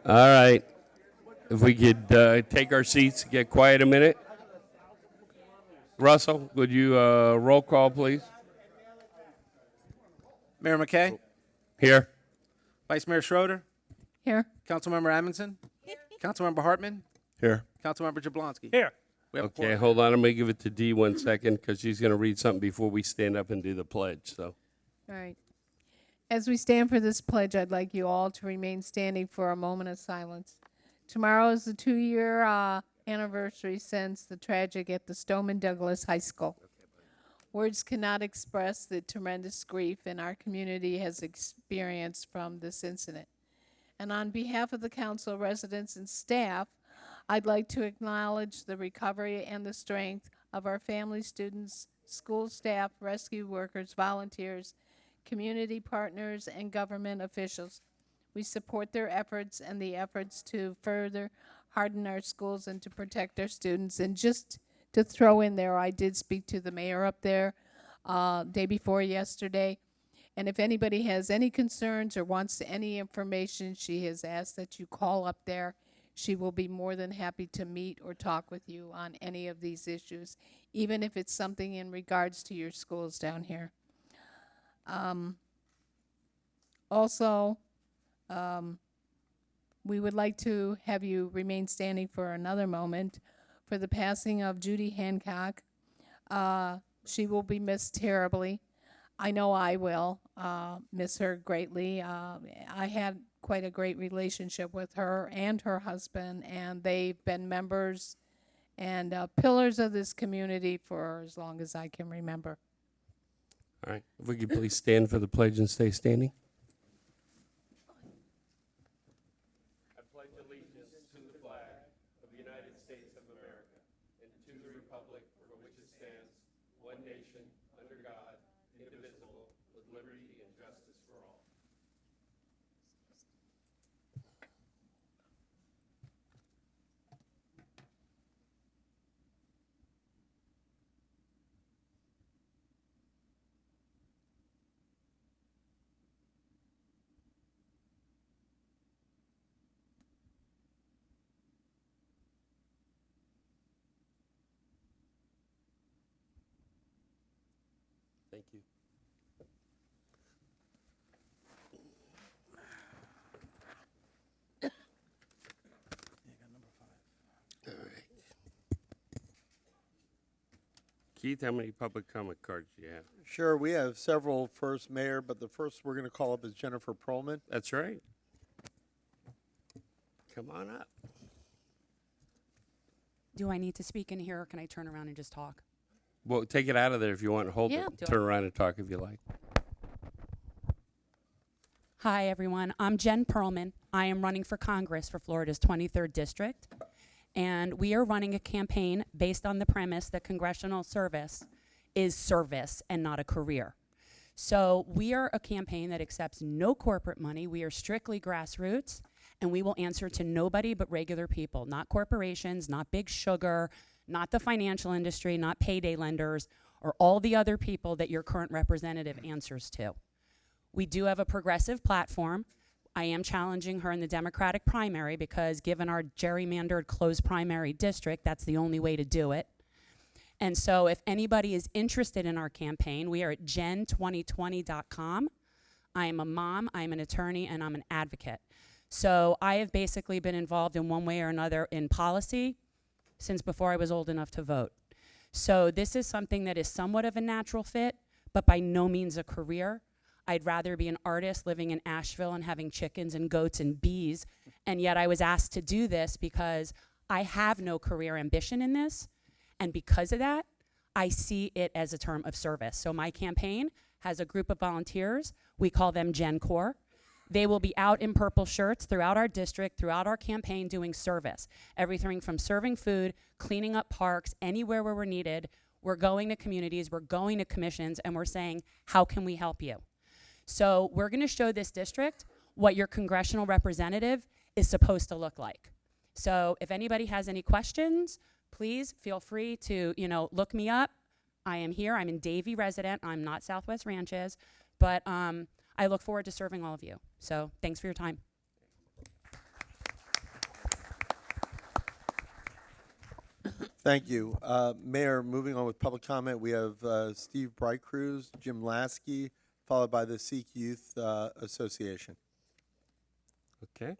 All right. If we could take our seats, get quiet a minute. Russell, would you roll call, please? Mayor McKay, Here. Vice Mayor Schroeder, Here. Councilmember Amundson, Councilmember Hartman, Here. Councilmember Jablonski. Here. We have a Okay, quorum. hold on. I'm going to give it to Dee 1 second because she's going to read something before we stand up and do the pledge. So, All right. As we stand for this pledge, I'd like you all to remain standing for a moment of silence. Tomorrow is the 2-year anniversary since the tragic at the Stoneman Douglas High School. Words cannot express the tremendous grief in our community has experienced from this incident. And on behalf of the council, residents, and staff, I'd like to acknowledge the recovery and the strength of our family, students, school staff, rescue workers, volunteers, community partners, and government officials. We support their efforts and the efforts to further harden our schools and to protect our students. And just to throw in there, I did speak to the mayor up there day before yesterday. And if anybody has any concerns or wants any information, she has asked that you call up there. She will be more than happy to meet or talk with you on any of these issues, even if it's something in regards to your schools down here. Also, we would like to have you remain standing for another moment for the passing of Judy Hancock. She will be missed terribly. I know I will miss her greatly. I had quite a great relationship with her and her husband, and they've been members and pillars of this community for as long as I can remember. all right. If we could please stand for the pledge and stay standing. I pledge allegiance to the flag of the United States of America and to the republic for which it stands, one nation, under God, indivisible, with liberty and justice for all. Thank you. All right. Keith, how many public comment cards do you have? Sure, we have several first, Mayor, but the first we're going to call up is Jennifer Perlman. That's right. Come on up. Do I need to speak in here, or can I turn around and just talk? Well, take it out of there if you want. Hold Yeah. it. Turn around and talk if you like. Hi, everyone. I'm Jen Perlman. I am running for Congress for Florida's 23rd District. And we are running a campaign based on the premise that congressional service is service and not a career. So we are a campaign that accepts no corporate money. We are strictly grassroots, and we will answer to nobody but regular people, not corporations, not big sugar, not the financial industry, not payday lenders, or all the other people that your current representative answers to. We do have a progressive platform. I am challenging her in the Democratic primary because given our gerrymandered closed primary district, that's the only way to do it. And so if anybody is interested in our campaign, we are at gen2020.com. I am a mom, I'm an attorney, and I'm an advocate. So I have basically been involved in one way or another in policy since before I was old enough to vote. So this is something that is somewhat of a natural fit, but by no means a career. I'd rather be an artist living in Asheville and having chickens and goats and bees, and yet I was asked to do this because I have no career ambition in this, and because of that, I see it as a term of service. So my campaign has a group of volunteers. We call them Gen Corps. They will be out in purple shirts throughout our district, throughout our campaign, doing service. Everything from serving food, cleaning up parks, anywhere where we're needed. We're going to communities, we're going to commissions, and we're saying, how can we help you? So we're gonna show this district what your congressional representative is supposed to look like. So if anybody has any questions, please feel free to, look me up. I am here, I'm in Davie resident, I'm not Southwest Ranches, but I look forward to serving all of you. So thanks for your time. Thank you. Mayor, moving on with public comment, we have Steve Brightcruz, Jim Lasky, followed by the Sikh Youth Association. Okay.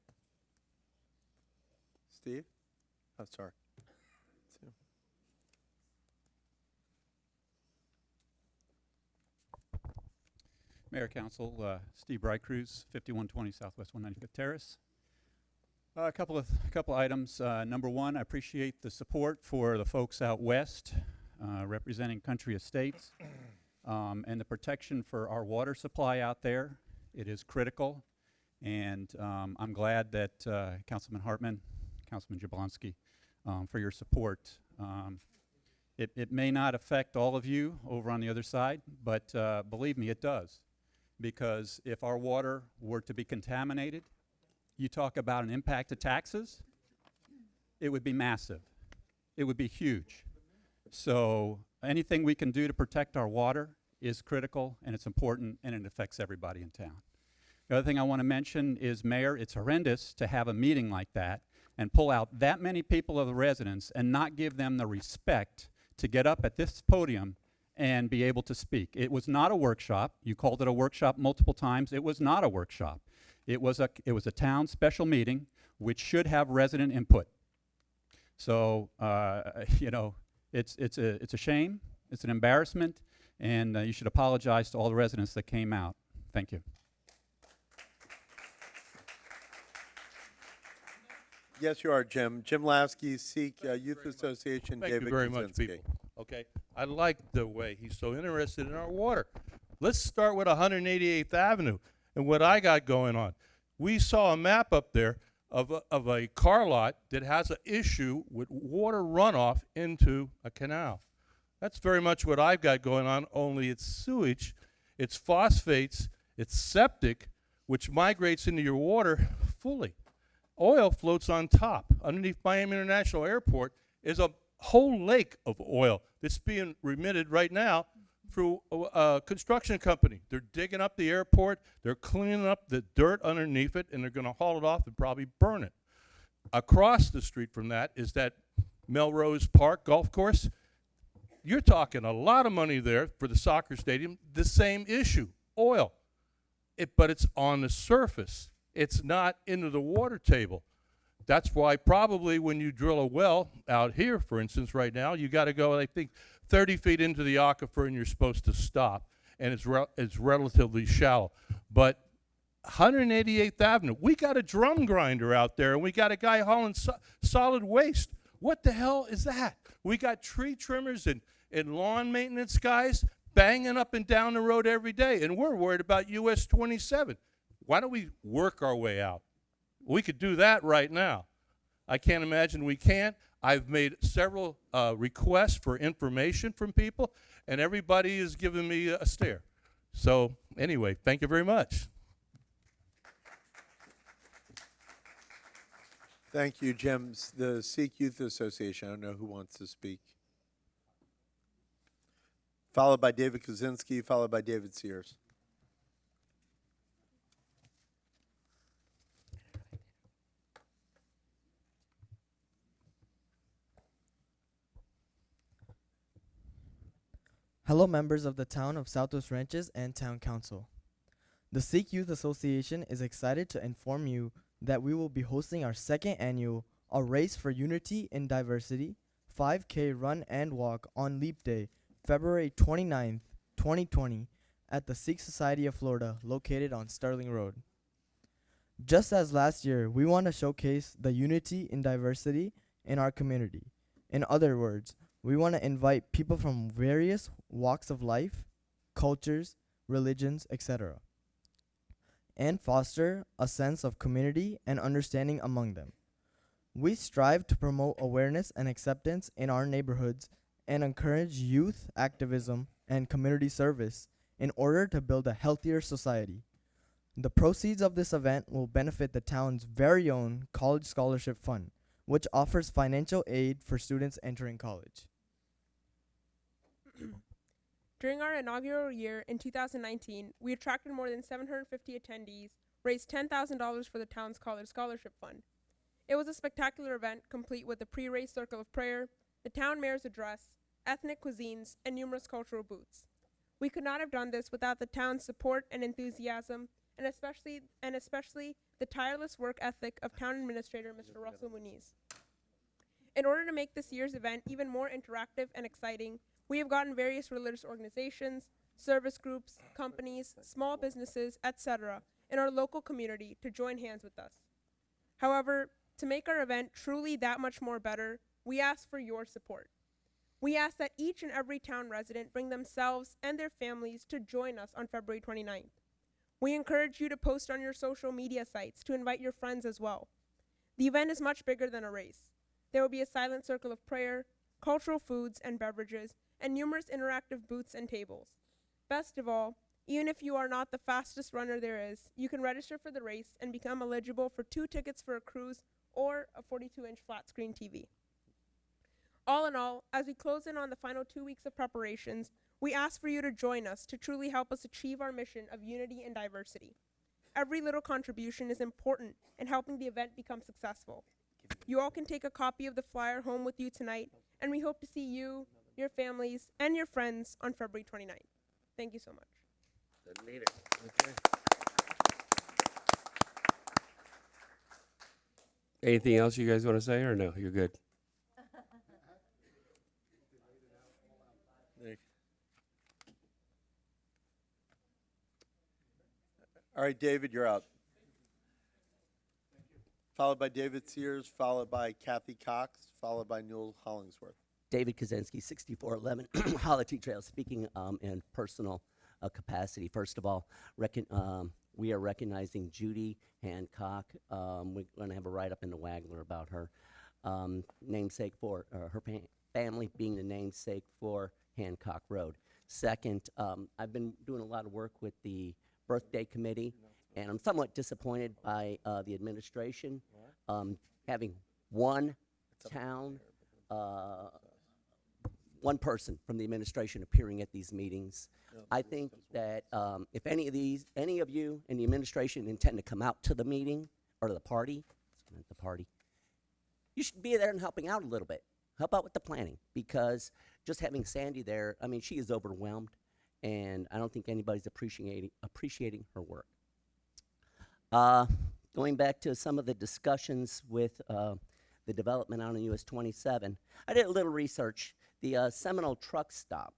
Steve? Oh, sorry. Mayor, Council, Steve Brightcruz, 5120 Southwest 195th Terrace. A couple items. Number one, I appreciate the support for the folks out west representing Country Estates and the protection for our water supply out there. It is critical, and I'm glad that Councilman Hartman, Councilman Jablonski, for your support. It may not affect all of you over on the other side, but believe me, it does. Because if our water were to be contaminated, you talk about an impact to taxes, it would be massive. It would be huge. So anything we can do to protect our water is critical, and it's important, and it affects everybody in town. The other thing I want to mention is, Mayor, it's horrendous to have a meeting like that and pull out that many people of the residents and not give them the respect to get up at this podium and be able to speak. It was not a workshop. You called it a workshop multiple times. It was not a workshop. It was a town special meeting which should have resident input. So you know, it's a shame. It's an embarrassment, and you should apologize to all the residents that came out. Thank you. Yes, you are, Jim. Jim Lasky, Sikh Youth Association, Thank David you very much, Kaczynski. people. Okay, I like the way he's so interested in our water. Let's start with 188th Avenue and what I got going on. We saw a map up there of a car lot that has an issue with water runoff into a canal. That's very much what I've got going on, only it's sewage, it's phosphates, it's septic, which migrates into your water fully. Oil floats on top. Underneath Miami International Airport is a whole lake of oil that's being remitted right now through a construction company. They're digging up the airport, they're cleaning up the dirt underneath it, and they're going to haul it off and probably burn it. Across the street from that is that Melrose Park golf course. You're talking a lot of money there for the soccer stadium. The same issue, oil. But it's on the surface. It's not into the water table. That's why probably when you drill a well out here, for instance, right now, you got to go, I think, 30 feet into the aquifer and you're supposed to stop. And it's relatively shallow. But 188th Avenue, we got a drum grinder out there and we got a guy hauling solid waste. What the hell is that? We got tree trimmers and lawn maintenance guys banging up and down the road every day. And we're worried about US 27. Why don't we work our way out? We could do that right now. I can't imagine we can't. I've made several requests for information from people, and everybody is giving me a stare. So anyway, thank you very much. Thank you, Jim. The Sikh Youth Association, I don't know who wants to speak. Followed by David Kaczynski, followed by David Sears. Hello, members of the Town of Southwest Ranches and Town Council. The Sikh Youth Association is excited to inform you that we will be hosting our second annual A Race for Unity in Diversity 5K Run and Walk on Leap Day, February 29th, 2020, at the Sikh Society of Florida, located on Sterling Road. Just as last year, we want to showcase the unity in diversity in our community. In other words, we want to invite people from various walks of life, cultures, religions, etc., and foster a sense of community and understanding among them. We strive to promote awareness and acceptance in our neighborhoods and encourage youth activism and community service in order to build a healthier society. The proceeds of this event will benefit the town's very own College Scholarship Fund, which offers financial aid for students entering college. During our inaugural year in 2019, we attracted more than 750 attendees, raised $10,000 for the town's College Scholarship Fund. It was a spectacular event, complete with a pre-race circle of prayer, the town mayor's address, ethnic cuisines, and numerous cultural booths. We could not have done this without the town's support and enthusiasm, and especially the tireless work ethic of Town Administrator Mr. Russell Muniz. In order to make this year's event even more interactive and exciting, we have gotten various religious organizations, service groups, companies, small businesses, etc. in our local community to join hands with us. However, to make our event truly that much more better, we ask for your support. We ask that each and every town resident bring themselves and their families to join us on February 29th. We encourage you to post on your social media sites to invite your friends as well. The event is much bigger than a race. There will be a silent circle of prayer, cultural foods and beverages, and numerous interactive booths and tables. Best of all, even if you are not the fastest runner there is, you can register for the race and become eligible for 2 tickets for a cruise or a 42-inch flat screen TV. All in all, as we close in on the final 2 weeks of preparations, we ask for you to join us to truly help us achieve our mission of unity and diversity. Every little contribution is important in helping the event become successful. You all can take a copy of the flyer home with you tonight, and we hope to see you, your families, and your friends on February 29th. Thank you so much. Good meeting. Okay. Anything else you guys want to say, or no? You're good. All right, David, you're up. Followed by David Sears, followed by Kathy Cox, followed by Newell Hollingsworth. David Kaczynski, 6411 Holity Trail, speaking in personal capacity. First of all, we are recognizing Judy Hancock. We're going to have a write-up in the Waggler about her namesake for her family being the namesake for Hancock Road. Second, I've been doing a lot of work with the birthday committee, and I'm somewhat disappointed by the administration having one town, one person from the administration appearing at these meetings. I think that if any of you in the administration intend to come out to the meeting or the party, you should be there and helping out a little bit. Help out with the planning, because just having Sandy there, I mean, she is overwhelmed, and I don't think anybody's appreciating her work. Going back to some of the discussions with the development out on US 27, I did a little research. The Seminole truck stop,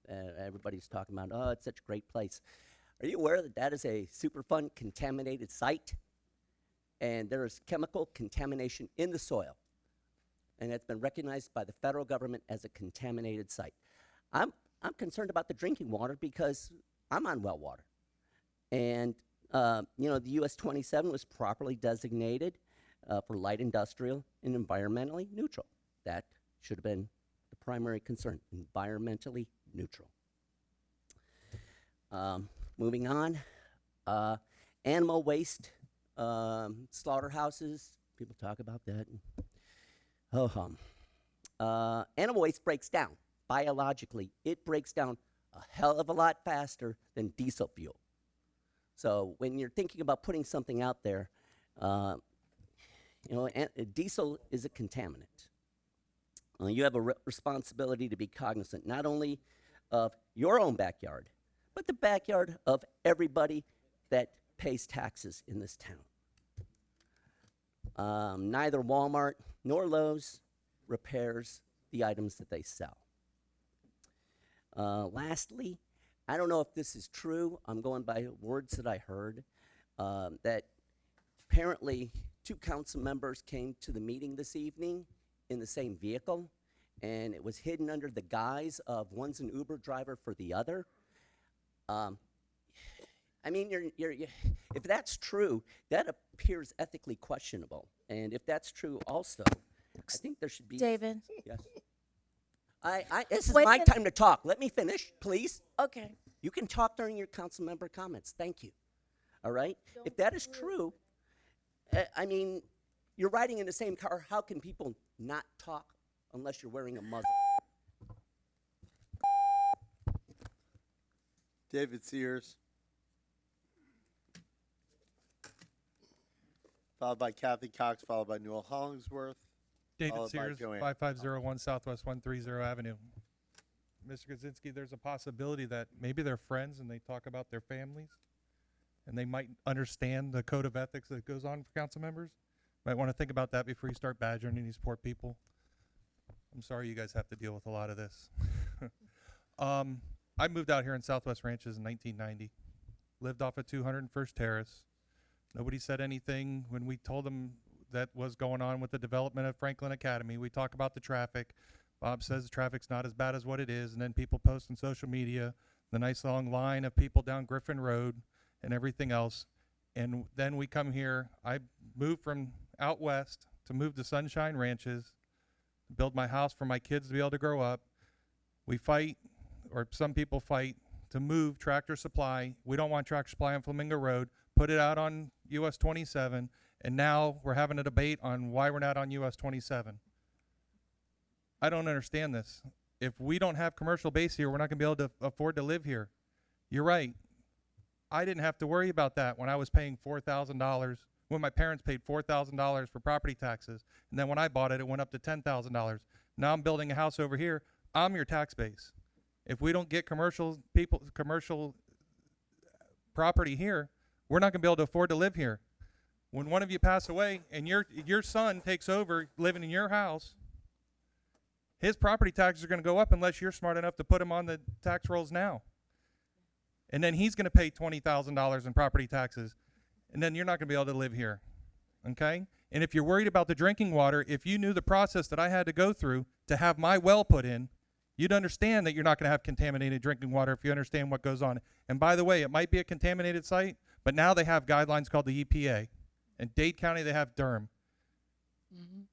everybody's talking about, oh, it's such a great place. Are you aware that that is a Superfund contaminated site? And there is chemical contamination in the soil. And it's been recognized by the federal government as a contaminated site. I'm concerned about the drinking water because I'm on well water. And, you know, the US 27 was properly designated for light industrial and environmentally neutral. That should have been the primary concern, environmentally neutral. Moving on, animal waste, slaughterhouses, people talk about that. Animal waste breaks down. Biologically, it breaks down a hell of a lot faster than diesel fuel. So when you're thinking about putting something out there, you know, diesel is a contaminant. You have a responsibility to be cognizant not only of your own backyard, but the backyard of everybody that pays taxes in this town. Neither Walmart nor Lowe's repairs the items that they sell. Lastly, I don't know if this is true. I'm going by words that I heard, that apparently 2 council members came to the meeting this evening in the same vehicle, and it was hidden under the guise of one's an Uber driver for the other. I mean, if that's true, that appears ethically questionable. And if that's true also, I think there should be... David. Yes. This is Wait a my minute. time to talk. Let me finish, please. Okay. You can talk during your council member comments. Thank you. All right? If that is true, I mean, you're riding in the same car. How can people not talk unless you're wearing a muzzle? David Sears. Followed by Kathy Cox, followed by Newell Hollingsworth. David followed by Sears, Joanne. 5501 Southwest 130 Avenue. Mr. Kaczynski, there's a possibility that maybe they're friends and they talk about their families, and they might understand the code of ethics that goes on for council members. Might want to think about that before you start badgering these poor people. I'm sorry you guys have to deal with a lot of this. I moved out here in Southwest Ranches in 1990. Lived off of 201st Terrace. Nobody said anything when we told them that was going on with the development of Franklin Academy. We talk about the traffic. Bob says the traffic's not as bad as what it is, and then people post on social media the nice long line of people down Griffin Road and everything else. And then we come here. I moved from out west to move to Sunshine Ranches, build my house for my kids to be able to grow up. We fight, or some people fight, to move Tractor Supply. We don't want Tractor Supply on Flamingo Road. Put it out on US 27, and now we're having a debate on why we're not on US 27. I don't understand this. If we don't have commercial base here, we're not going to be able to afford to live here. You're right. I didn't have to worry about that when I was paying $4,000, when my parents paid $4,000 for property taxes, and then when I bought it, it went up to $10,000. Now I'm building a house over here. I'm your tax base. If we don't get commercial property here, we're not going to be able to afford to live here. When one of you pass away and your son takes over living in your house, his property taxes are going to go up unless you're smart enough to put him on the tax rolls now. And then he's going to pay $20,000 in property taxes, and then you're not going to be able to live here, okay? And if you're worried about the drinking water, if you knew the process that I had to go through to have my well put in, you'd understand that you're not going to have contaminated drinking water if you understand what goes on. And by the way, it might be a contaminated site, but now they have guidelines called the EPA. In Dade County, they have DERM.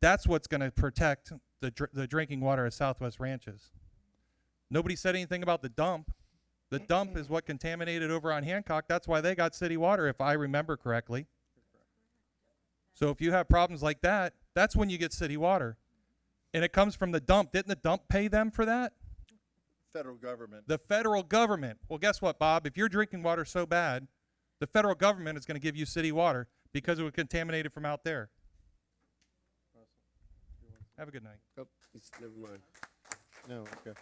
That's what's going to protect the drinking water of Southwest Ranches. Nobody said anything about the dump. The dump is what contaminated over on Hancock. That's why they got city water, if I remember correctly. So if you have problems like that, that's when you get city water. And it comes from the dump. Didn't the dump pay them for that? Federal government. The federal government. Well, guess what, Bob? If your drinking water is so bad, the federal government is going to give you city water because it was contaminated from out there. Have a good night. Oh, never mind. No, okay.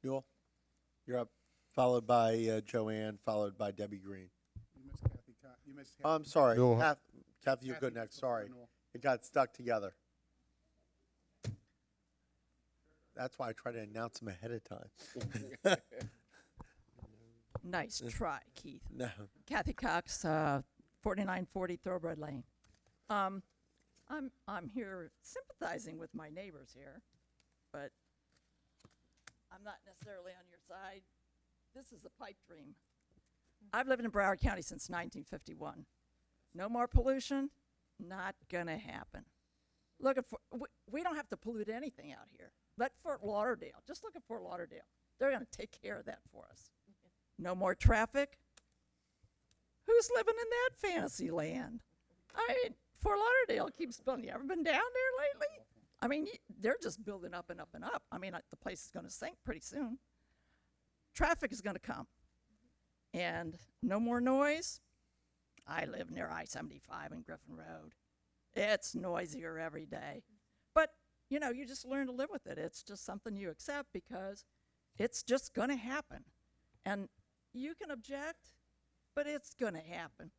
Newell, you're up. Followed by Joanne, followed by Debbie Green. You missed I'm sorry. Newell. Kathy, you'll go next. Sorry. It got stuck together. That's why I try to announce them ahead of time. Nice try, Keith. No. Kathy Cox, 4940 Thoroughbred Lane. I'm here sympathizing with my neighbors here, but I'm not necessarily on your side. This is a pipe dream. I've lived in Broward County since 1951. No more pollution, not gonna happen. We don't have to pollute anything out here. Let Fort Lauderdale, just look at Fort Lauderdale. They're gonna take care of that for us. No more traffic. Who's living in that fantasy land? I mean, Fort Lauderdale keeps building. You ever been down there lately? I mean, they're just building up and up and up. I mean, the place is gonna sink pretty soon. Traffic is gonna come. And no more noise. I live near I-75 and Griffin Road. It's noisier every day. But, you know, you just learn to live with it. It's just something you accept because it's just going to happen. And you can object, but it's going to happen.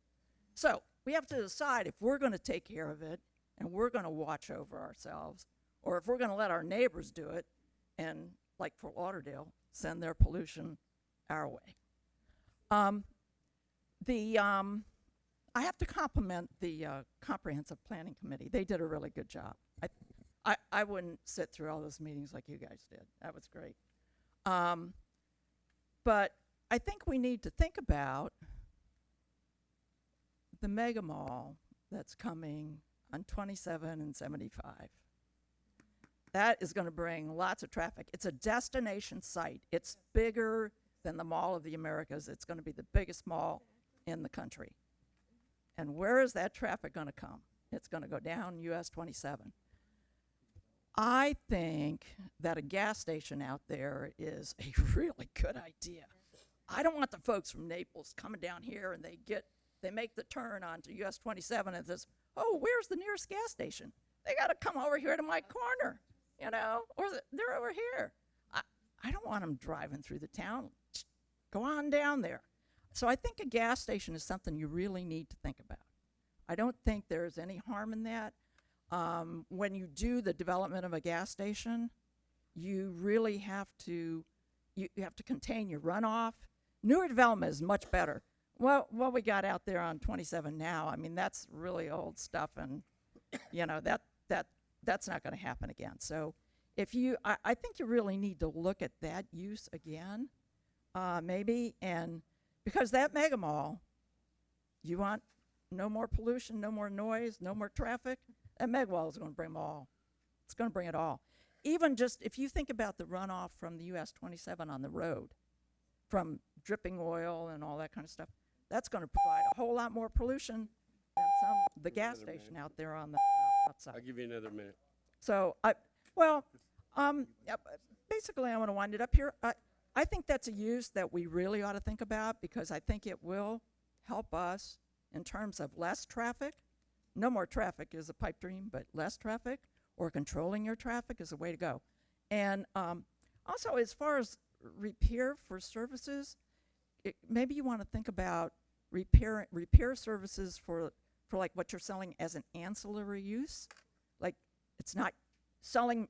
So we have to decide if we're going to take care of it and we're going to watch over ourselves, or if we're going to let our neighbors do it and, like Fort Lauderdale, send their pollution our way. I have to compliment the Comprehensive Planning Committee. They did a really good job. I wouldn't sit through all those meetings like you guys did. That was great. But I think we need to think about the mega mall that's coming on 27 and 75. That is going to bring lots of traffic. It's a destination site. It's bigger than the Mall of the Americas. It's going to be the biggest mall in the country. And where is that traffic going to come? It's going to go down US 27. I think that a gas station out there is a really good idea. I don't want the folks from Naples coming down here and they make the turn onto US 27 and says, oh, where's the nearest gas station? They got to come over here to my corner, or they're over here. I don't want them driving through the town. Just go on down there. So I think a gas station is something you really need to think about. I don't think there's any harm in that. When you do the development of a gas station, you really have to you have to contain your runoff. Newer development is much better. Well, what we got out there on 27 now, I mean, that's really old stuff, and that's not going to happen again. So I think you really need to look at that use again, maybe, and because that mega mall, you want no more pollution, no more noise, no more traffic. That mega mall is going to bring them all. It's going to bring it all. Even just if you think about the runoff from the US 27 on the road, from dripping oil and all that kind of stuff, that's going to provide a whole lot more pollution than the gas station out there on the outside. I'll give you another minute. So basically I want to wind it up here. I think that's a use that we really ought to think about, because I think it will help us in terms of less traffic. No more traffic is a pipe dream, but less traffic or controlling your traffic is a way to go. And also, as far as repair for services, maybe you want to think about repair services for like what you're selling as an ancillary use. Like, it's not selling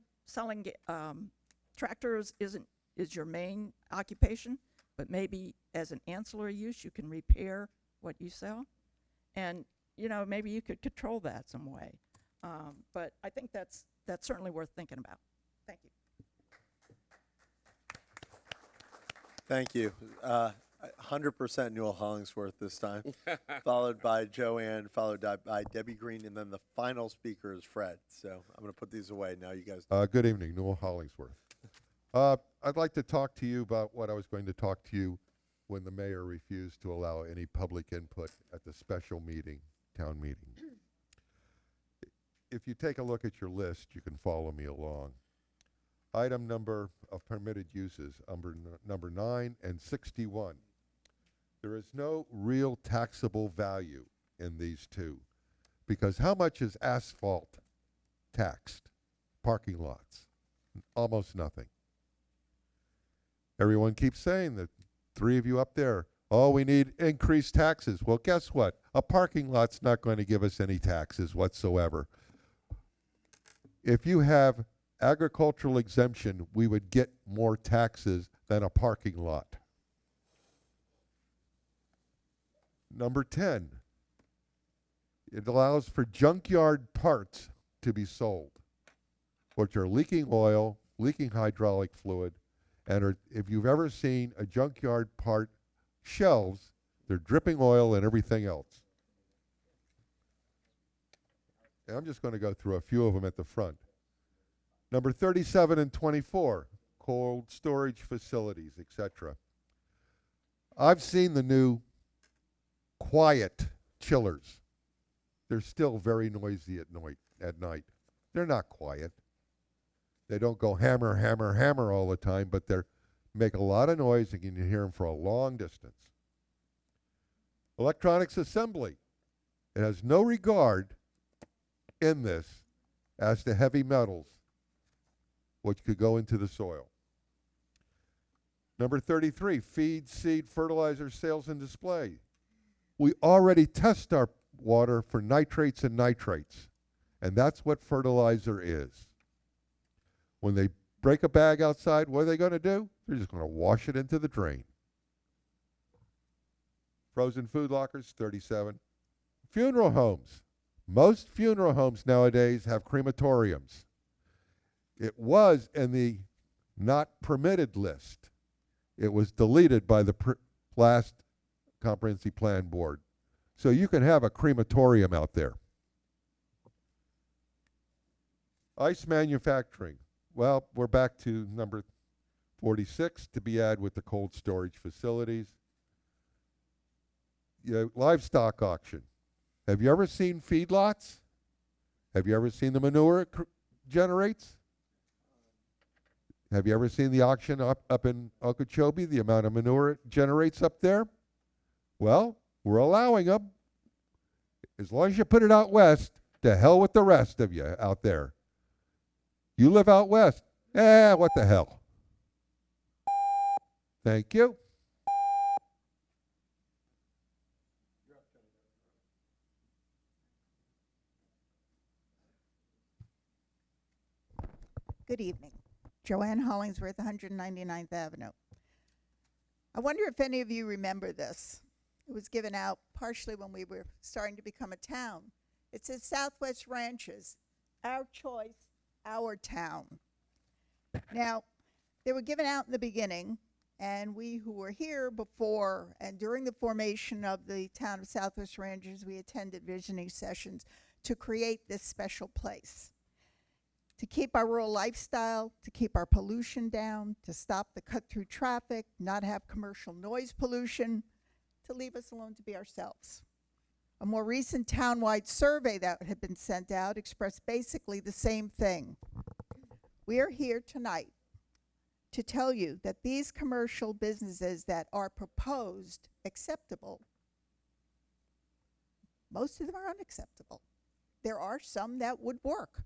tractors is your main occupation, but maybe as an ancillary use you can repair what you sell, and maybe you could control that some way. But I think that's certainly worth thinking about. Thank you. Thank you. 100% Newell Hollingsworth this time, followed by Joanne, followed by Debbie Green, and then the final speaker is Fred. So I'm going to put these away now. You guys. Good evening, Newell Hollingsworth. I'd like to talk to you about what I was going to talk to you when the mayor refused to allow any public input at the special meeting, town meeting. If you take a look at your list, you can follow me along. Item number of permitted uses, number 9 and 61. There is no real taxable value in these two, because how much is asphalt taxed? Parking lots, almost nothing. Everyone keeps saying that, 3 of you up there, oh, we need increased taxes. Well, guess what? A parking lot's not going to give us any taxes whatsoever. If you have agricultural exemption, we would get more taxes than a parking lot. Number 10, it allows for junkyard parts to be sold, which are leaking oil, leaking hydraulic fluid, and if you've ever seen a junkyard part shelves, they're dripping oil and everything else. And I'm just going to go through a few of them at the front. Number 37 and 24, cold storage facilities, etc. I've seen the new quiet chillers. They're still very noisy at night. They're not quiet. They don't go hammer, hammer, hammer all the time, but they make a lot of noise and you can hear them for a long distance. Electronics assembly. It has no regard in this as to heavy metals, which could go into the soil. Number 33, feed, seed, fertilizer, sales, and display. We already test our water for nitrates and nitrites, and that's what fertilizer is. When they break a bag outside, what are they going to do? They're just going to wash it into the drain. Frozen food lockers, 37. Funeral homes. Most funeral homes nowadays have crematoriums. It was in the not permitted list. It was deleted by the last Comprehensive Plan Board. So you can have a crematorium out there. Ice manufacturing. Well, we're back to number 46 to be added with the cold storage facilities. Livestock auction. Have you ever seen feedlots? Have you ever seen the manure it generates? Have you ever seen the auction up in Okeechobee, the amount of manure it generates up there? Well, we're allowing them. As long as you put it out west, To hell with the rest of you out there. You live out west. What the hell? Thank you. Good evening. Joanne Hollingsworth, 199th Avenue. I wonder if any of you remember this. It was given out partially when we were starting to become a town. It says Southwest Ranches, our choice, our town. Now, they were given out in the beginning, and we who were here before and during the formation of the town of Southwest Ranches, we attended visioning sessions to create this special place. To keep our rural lifestyle, to keep our pollution down, to stop the cut-through traffic, not have commercial noise pollution, to leave us alone to be ourselves. A more recent townwide survey that had been sent out expressed basically the same thing. We are here tonight to tell you that these commercial businesses that are proposed acceptable, most of them are unacceptable. There are some that would work.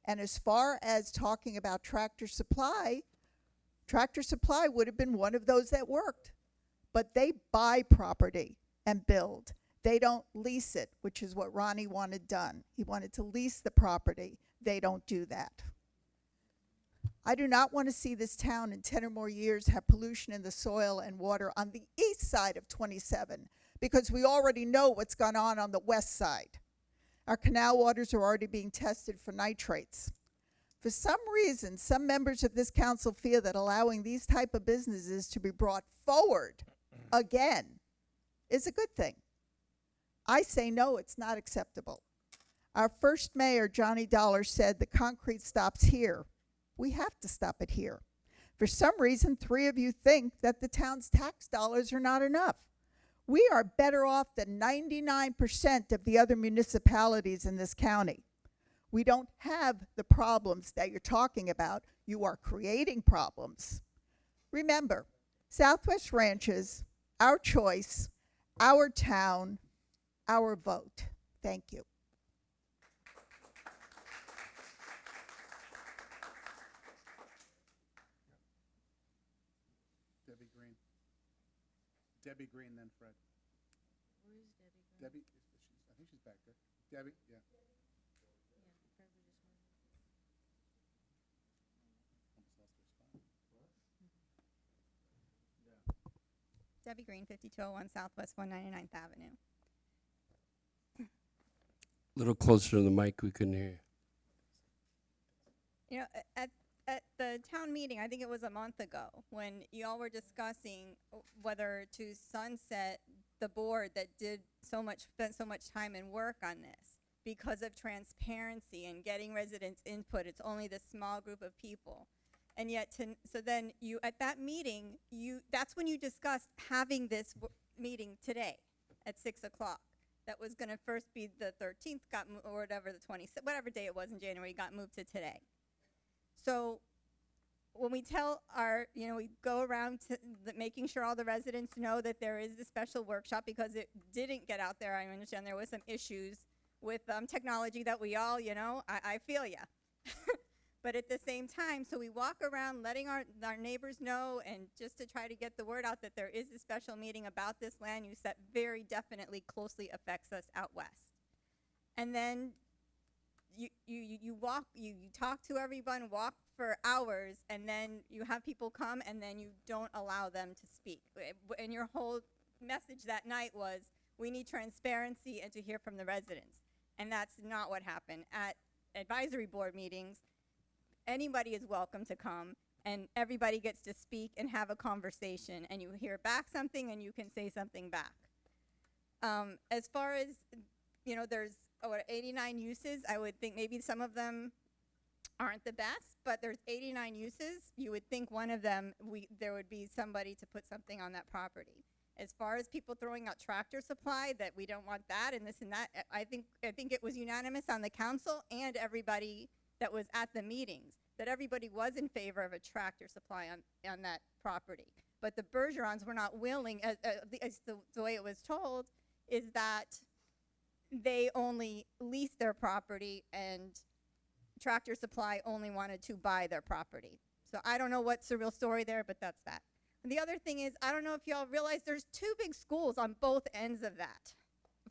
And as far as talking about Tractor Supply would have been one of those that worked. But they buy property and build. They don't lease it, which is what Ronnie wanted done. He wanted to lease the property. They don't do that. I do not want to see this town in 10 or more years have pollution in the soil and water on the east side of 27, because we already know what's gone on the west side. Our canal waters are already being tested for nitrates. For some reason, some members of this council feel that allowing these type of businesses to be brought forward again is a good thing. I say no, it's not acceptable. Our first mayor, Johnny Dollar, said the concrete stops here. We have to stop it here. For some reason, 3 of you think that the town's tax dollars are not enough. We are better off than 99% of the other municipalities in this county. We don't have the problems that you're talking about. You are creating problems. Remember, Southwest Ranches, our choice, our town, our vote. Thank you. Debbie Green, then Fred. Where is Debbie? Debbie, I think she's back there. Debbie, yeah. Debbie Green, 5201 Southwest 199th Avenue. A little closer to the mic, we couldn't hear you. You know, at the town meeting, I think it was a month ago, when y'all were discussing whether to sunset the board that spent so much time and work on this because of transparency and getting residents' input. It's only this small group of people. And yet, so then you, at that meeting, that's when you discussed having this meeting today at 6 o'clock. That was going to first be the 13th, or whatever, the 26th, whatever day it was in January, got moved to today. So when we tell we go around to making sure all the residents know that there is this special workshop, because it didn't get out there. I understand there was some issues with technology that we all, I feel ya. But at the same time, so we walk around letting our neighbors know, and just to try to get the word out that there is a special meeting about this land use that very definitely closely affects us out west. And then you talk to everyone, walk for hours, and then you have people come, and then you don't allow them to speak. And your whole message that night was, we need transparency and to hear from the residents. And that's not what happened. At advisory board meetings, anybody is welcome to come, and everybody gets to speak and have a conversation, and you hear back something and you can say something back. As far as, there's 89 uses. I would think maybe some of them aren't the best, but there's 89 uses. You would think one of them, there would be somebody to put something on that property. As far as people throwing out Tractor Supply, that we don't want that and this and that, I think it was unanimous on the council and everybody that was at the meetings, that everybody was in favor of a Tractor Supply on that property. But the Bergerons were not willing, as the way it was told, is that they only leased their property and Tractor Supply only wanted to buy their property. So I don't know what's the real story there, but that's that. And the other thing is, I don't know if y'all realize there's 2 big schools on both ends of that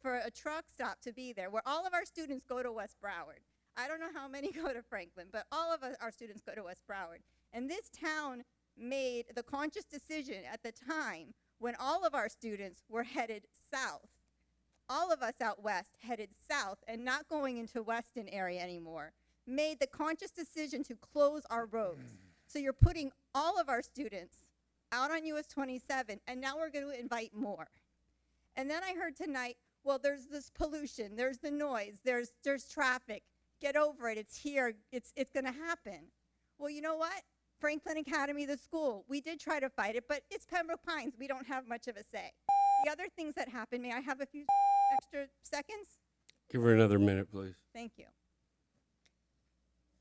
for a truck stop to be there, where all of our students go to West Broward. I don't know how many go to Franklin, but all of our students go to West Broward. And this town made the conscious decision at the time when all of our students were headed south. All of us out west headed south and not going into Weston area anymore, made the conscious decision to close our roads. So you're putting all of our students out on US 27, and now we're going to invite more. And then I heard tonight, well, there's this pollution, there's the noise, there's traffic. Get over it, it's here, it's going to happen. Well, you know what? Franklin Academy, the school, we did try to fight it, but it's Pembroke Pines. We don't have much of a say. The other things that happened, may I have a few extra seconds? Give her another minute, please. Thank you.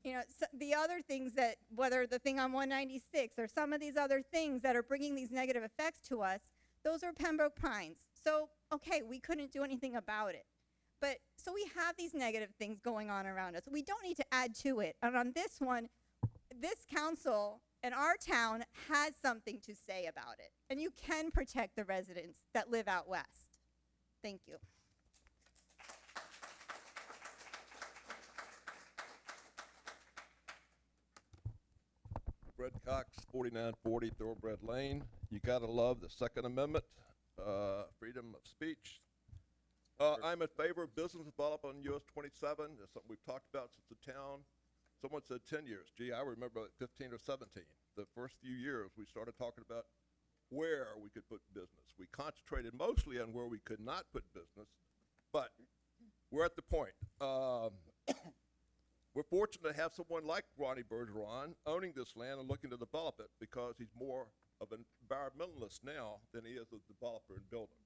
You know, so the other things that, whether the thing on 196 or some of these other things that are bringing these negative effects to us, those are Pembroke Pines. So, okay, we couldn't do anything about it. But, so we have these negative things going on around us. We don't need to add to it. And on this one, this council and our town has something to say about it. And you can protect the residents that live out west. Thank you. Fred Cox, 4940 Thoroughbred Lane. You gotta love the Second Amendment, freedom of speech. I'm in favor of business development on US 27. That's something we've talked about since the town. Someone said 10 years. Gee, I remember like 15 or 17. The first few years, we started talking about where we could put business. We concentrated mostly on where we could not put business, but we're at the point. We're fortunate to have someone like Ronnie Bergeron owning this land and looking to develop it, because he's more of an environmentalist now than he is a developer and builder.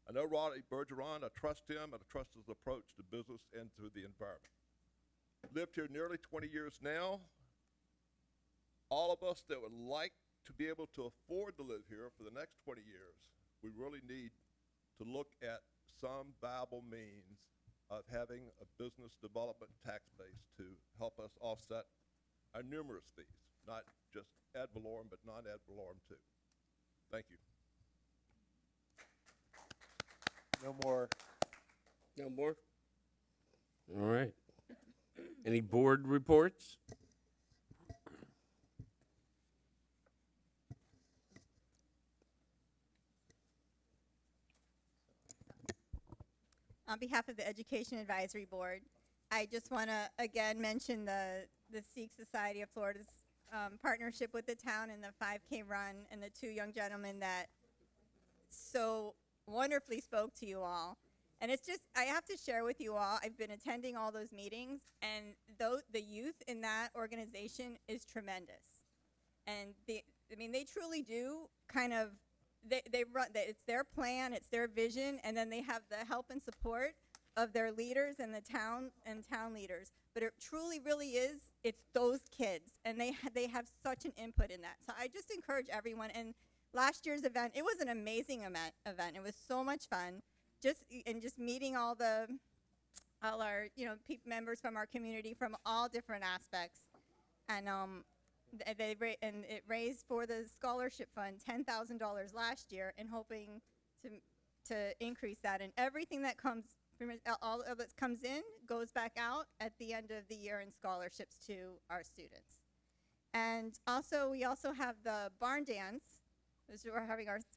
I know Ronnie Bergeron, I trust him, and I trust his approach to business and to the environment. Lived here nearly 20 years now. All of us that would like to be able to afford to live here for the next 20 years, we really need to look at some viable means of having a business development tax base to help us offset our numerous fees, not just ad valorem, but non-ad valorem too. Thank you. No more. No more? All right. Any board reports? On behalf of the Education Advisory Board, I just want to again mention the Sikh Society of Florida's partnership with the town and the 5K run, and the 2 young gentlemen that so wonderfully spoke to you all. And it's just, I have to share with you all, I've been attending all those meetings, and the youth in that organization is tremendous. And they truly do kind of, they run, it's their plan, it's their vision, and then they have the help and support of their leaders and the town and town leaders. But it truly really is, it's those kids, and they have such an input in that. So I just encourage everyone, and last year's event, it was an amazing event. It was so much fun. Just meeting all our members from our community from all different aspects, and it raised for the scholarship fund $10,000 last year, and hoping to increase that. And everything that comes, all of it comes in, goes back out at the end of the year in scholarships to our students. And also, we also have the barn dance.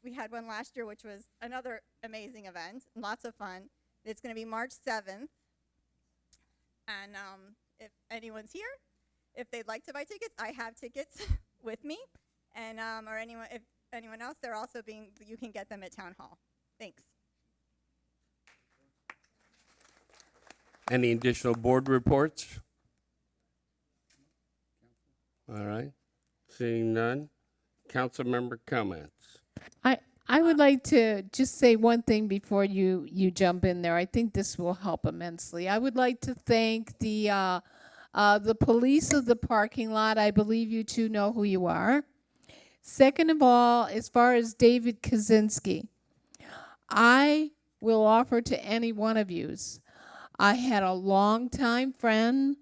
We had one last year, which was another amazing event, lots of fun. It's going to be March 7th. And if anyone's here, if they'd like to buy tickets, I have tickets with me. And or if anyone else, you can get them at Town Hall. Thanks. Any additional board reports? All right. Seeing none. Council member comments. I would like to just say one thing before you jump in there. I think this will help immensely. I would like to thank the police of the parking lot. I believe you two know who you are. Second of all, as far as David Kaczynski, I will offer to any one of yous I had a longtime friend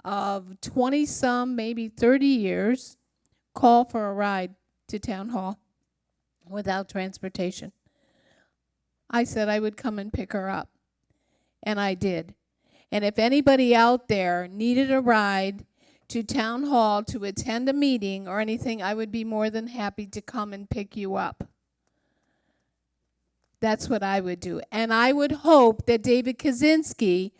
of 20 some, maybe 30 years, call for a ride to town hall without transportation. I said I would come and pick her up, and I did. And if anybody out there needed a ride to town hall to attend a meeting or anything, I would be more than happy to come and pick you up. That's what I would do. And I would hope that David Kaczynski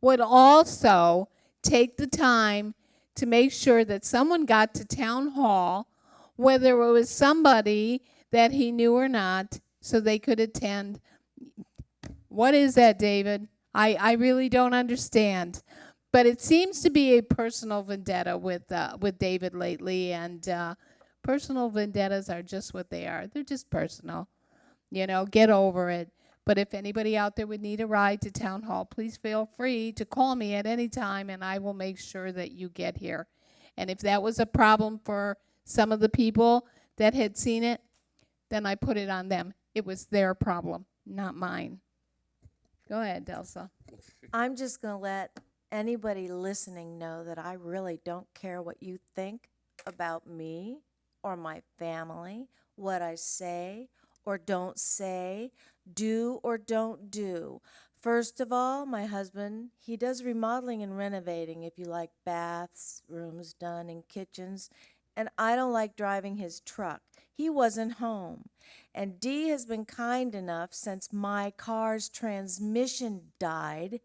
would also take the time to make sure that someone got to town hall, whether it was somebody that he knew or not, so they could attend. What is that, David? I really don't understand. But it seems to be a personal vendetta with David lately, and personal vendettas are just what they are. They're just personal. You know, get over it. But if anybody out there would need a ride to town hall, please feel free to call me at any time, and I will make sure that you get here. And if that was a problem for some of the people that had seen it, then I put it on them. It was their problem, not mine. Go ahead, Delsa. I'm just going to let anybody listening know that I really don't care what you think about me or my family, what I say or don't say, do or don't do. First of all, my husband, he does remodeling and renovating, if you like baths, rooms done, and kitchens, and I don't like driving his truck. He wasn't home. And Dee has been kind enough since my car's transmission died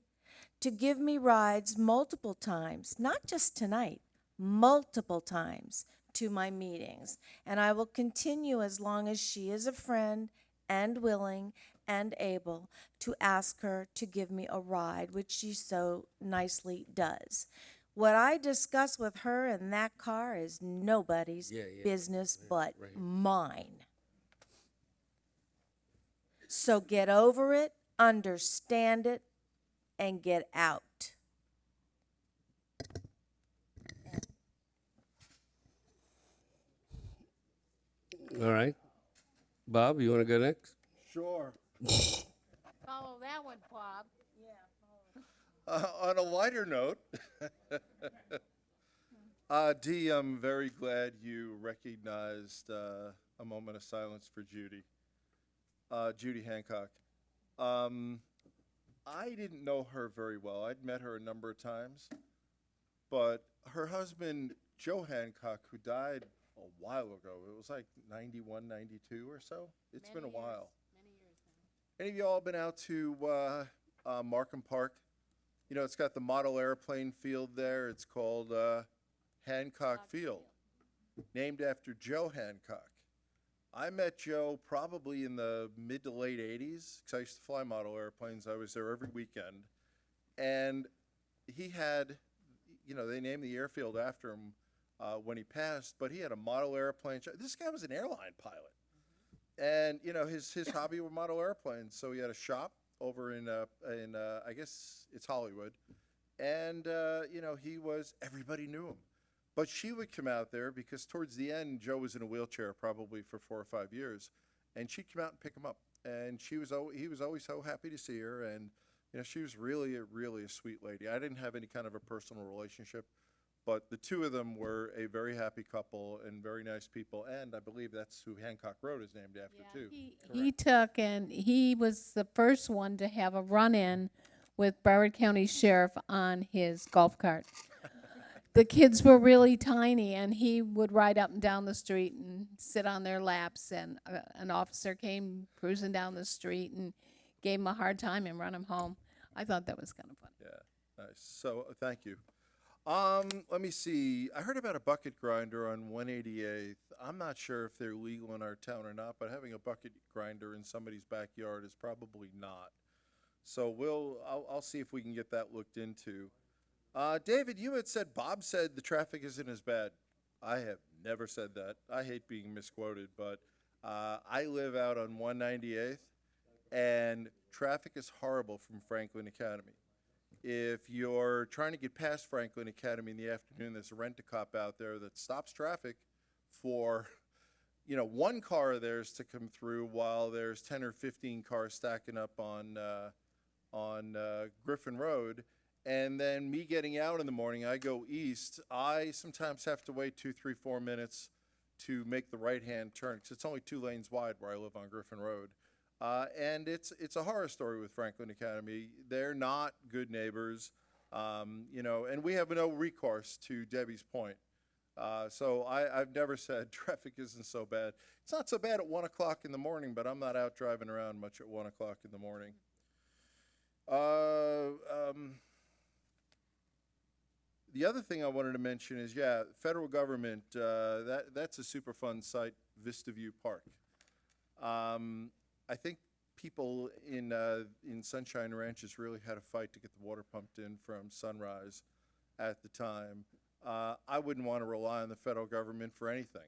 to give me rides multiple times, not just tonight, multiple times to my meetings. And I will continue as long as she is a friend and willing and able to ask her to give me a ride, which she so nicely does. What I discuss with her in that car is nobody's business but mine. So get over it, understand it, and get out. All right. Bob, you want to go next? Sure. Follow that one, Bob. On a lighter note, Dee, I'm very glad you recognized a moment of silence for Judy. Judy Hancock. I didn't know her very well. I'd met her a number of times, but her husband, Joe Hancock, who died a while ago, it was like 91, 92 or so. It's been a while. Many years now. Any of you all been out to Markham Park? You know, it's got the model airplane field there. It's called Hancock Field, named after Joe Hancock. I met Joe probably in the mid to late 80s, because I used to fly model airplanes. I was there every weekend. And he had, you know, they named the airfield after him when he passed, but he had a model airplane. This guy was an airline pilot. And, you know, his hobby were model airplanes. So he had a shop over in I guess it's Hollywood. And, you know, everybody knew him. But she would come out there because towards the end, Joe was in a wheelchair probably for 4 or 5 years, and she'd come out and pick him up. And he was always so happy to see her, and you know, she was really a sweet lady. I didn't have any kind of a personal relationship, but the two of them were a very happy couple and very nice people. And I believe that's who Hancock Road is named after too. He was the first one to have a run-in with Broward County Sheriff on his golf cart. The kids were really tiny, and he would ride up and down the street and sit on their laps, and an officer came cruising down the street and gave him a hard time and run him home. I thought that was kind of fun. Yeah, nice. So thank you. Let me see. I heard about a bucket grinder on 188th. I'm not sure if they're legal in our town or not, but having a bucket grinder in somebody's backyard is probably not. So I'll see if we can get that looked into. David, you had said, Bob said the traffic isn't as bad. I have never said that. I hate being misquoted, but I live out on 198th, and traffic is horrible from Franklin Academy. If you're trying to get past Franklin Academy in the afternoon, there's a rent-a-cop out there that stops traffic for, you know, one car of theirs to come through while there's 10 or 15 cars stacking up on on Griffin Road, and then me getting out in the morning, I go east. I sometimes have to wait 2, 3, 4 minutes to make the right-hand turn, because it's only 2 lanes wide where I live on Griffin Road. And it's a horror story with Franklin Academy. They're not good neighbors, you know, and we have no recourse, to Debbie's point. So I've never said traffic isn't so bad. It's not so bad at 1 o'clock in the morning, but I'm not out driving around much at 1 o'clock in the morning. The other thing I wanted to mention is, yeah, federal government, that's a super fun site, Vista View Park. I think people in Sunshine Ranches really had a fight to get the water pumped in from Sunrise at the time. I wouldn't want to rely on the federal government for anything.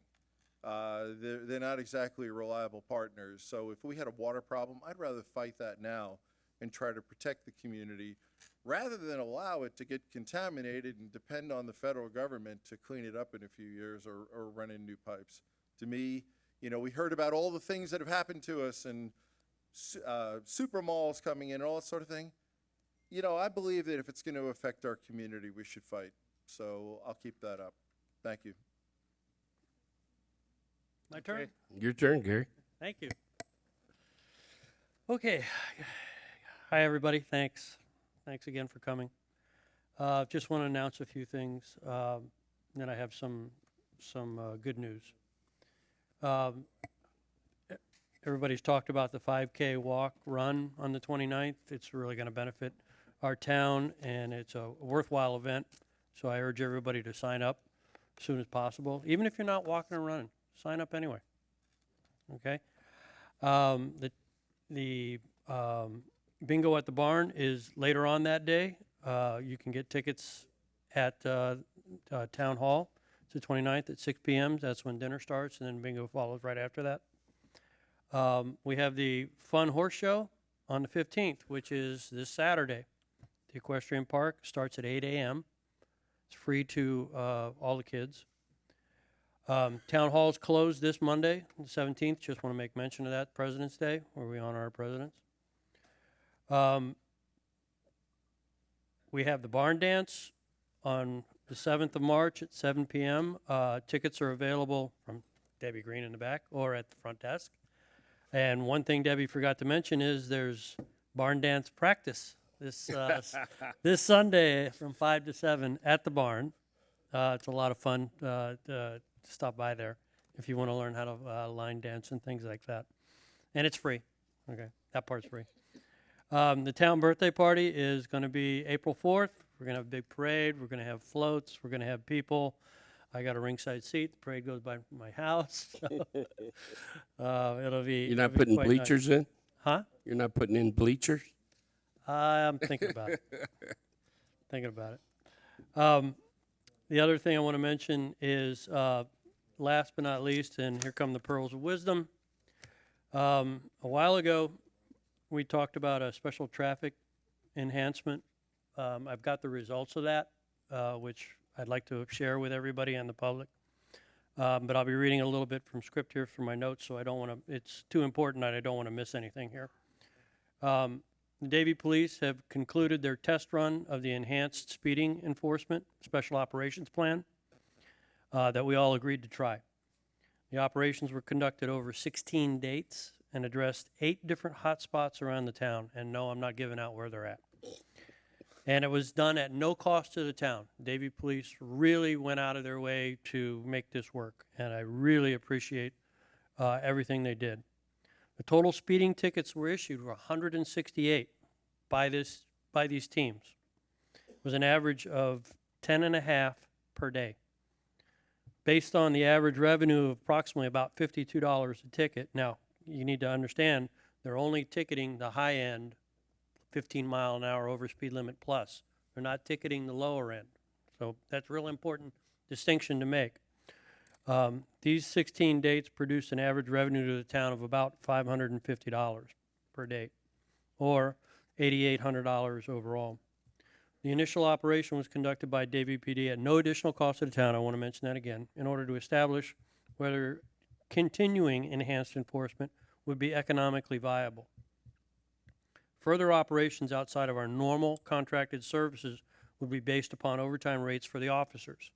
They're not exactly reliable partners. So if we had a water problem, I'd rather fight that now and try to protect the community rather than allow it to get contaminated and depend on the federal government to clean it up in a few years or run in new pipes. To me, you know, we heard about all the things that have happened to us and super malls coming in and all that sort of thing. You know, I believe that if it's going to affect our community, we should fight. So I'll keep that up. Thank you. My turn? Your turn, Gary. Thank you. Okay. Hi, everybody. Thanks. Thanks again for coming. Just want to announce a few things. Then I have some good news. Everybody's talked about the 5K walk run on the 29th. It's really going to benefit our town, and it's a worthwhile event. So I urge everybody to sign up as soon as possible. Even if you're not walking or running, sign up anyway. Okay? The bingo at the barn is later on that day. You can get tickets at Town Hall. It's the 29th at 6 p.m. That's when dinner starts, and then bingo follows right after that. We have the fun horse show on the 15th, which is this Saturday. The Equestrian Park starts at 8 a.m. It's free to all the kids. Town Hall's closed this Monday, the 17th. Just want to make mention of that, President's Day, where we honor our presidents. We have the barn dance on the 7th of March at 7 p.m. Tickets are available from Debbie Green in the back or at the front desk. And one thing Debbie forgot to mention is there's barn dance practice this this Sunday from 5 to 7 at the barn. It's a lot of fun to stop by there if you want to learn how to line dance and things like that. And it's free. Okay, that part's free. The town birthday party is going to be April 4th. We're going to have a big parade. We're going to have floats. We're going to have people. I got a ringside seat. The parade goes by my house. So, it'll be. You're not putting bleachers in? Huh? You're not putting in bleachers? I'm thinking about it. Thinking about it. The other thing I want to mention is, last but not least, and here come the pearls of wisdom. A while ago, we talked about a special traffic enhancement. I've got the results of that, which I'd like to share with everybody and the public. But I'll be reading a little bit from script here for my notes, so I don't want to, it's too important that I don't want to miss anything here. The Davie Police have concluded their test run of the Enhanced Speeding Enforcement Special Operations Plan that we all agreed to try. The operations were conducted over 16 dates and addressed 8 different hot spots around the town. And no, I'm not giving out where they're at. And it was done at no cost to the town. Davie Police really went out of their way to make this work, and I really appreciate everything they did. The total speeding tickets were issued were 168 by these teams. It was an average of 10.5 per day. Based on the average revenue of approximately about $52 a ticket. Now, you need to understand, they're only ticketing the high end 15-mile-an-hour over speed limit plus. They're not ticketing the lower end. So that's a real important distinction to make. These 16 dates produced an average revenue to the town of about $550 per date, or $8,800 overall. The initial operation was conducted by Davie PD at no additional cost to the town, I want to mention that again, in order to establish whether continuing enhanced enforcement would be economically viable. Further operations outside of our normal contracted services would be based upon overtime rates for the officers.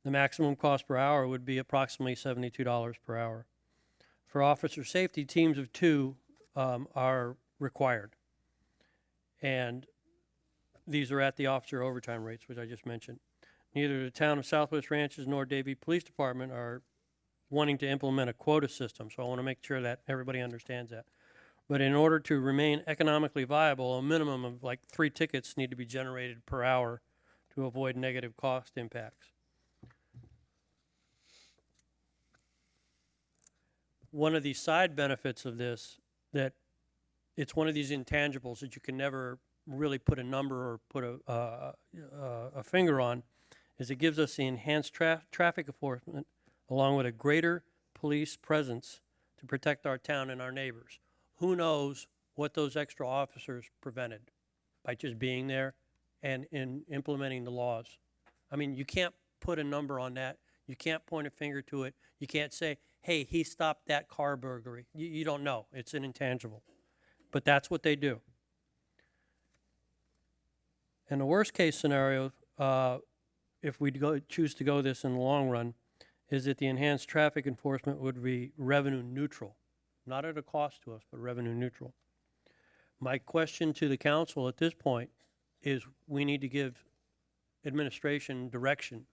The maximum cost per hour would be approximately $72 per hour. For officer safety, teams of 2 are required. And these are at the officer overtime rates, which I just mentioned. Neither the town of Southwest Ranches nor Davie Police Department are wanting to implement a quota system, so I want to make sure that everybody understands that. But in order to remain economically viable, a minimum of like 3 tickets need to be generated per hour to avoid negative cost impacts. One of the side benefits of this, that it's one of these intangibles that you can never really put a number or put a finger on, is it gives us the enhanced traffic enforcement along with a greater police presence to protect our town and our neighbors. Who knows what those extra officers prevented by just being there and in implementing the laws. I mean, you can't put a number on that. You can't point a finger to it. You can't say, hey, he stopped that car burglary. You don't know. It's an intangible. But that's what they do. In the worst case scenario, if we choose to go this in the long run, is that the enhanced traffic enforcement would be revenue neutral. Not at a cost to us, but revenue neutral. My question to the council at this point is we need to give administration direction.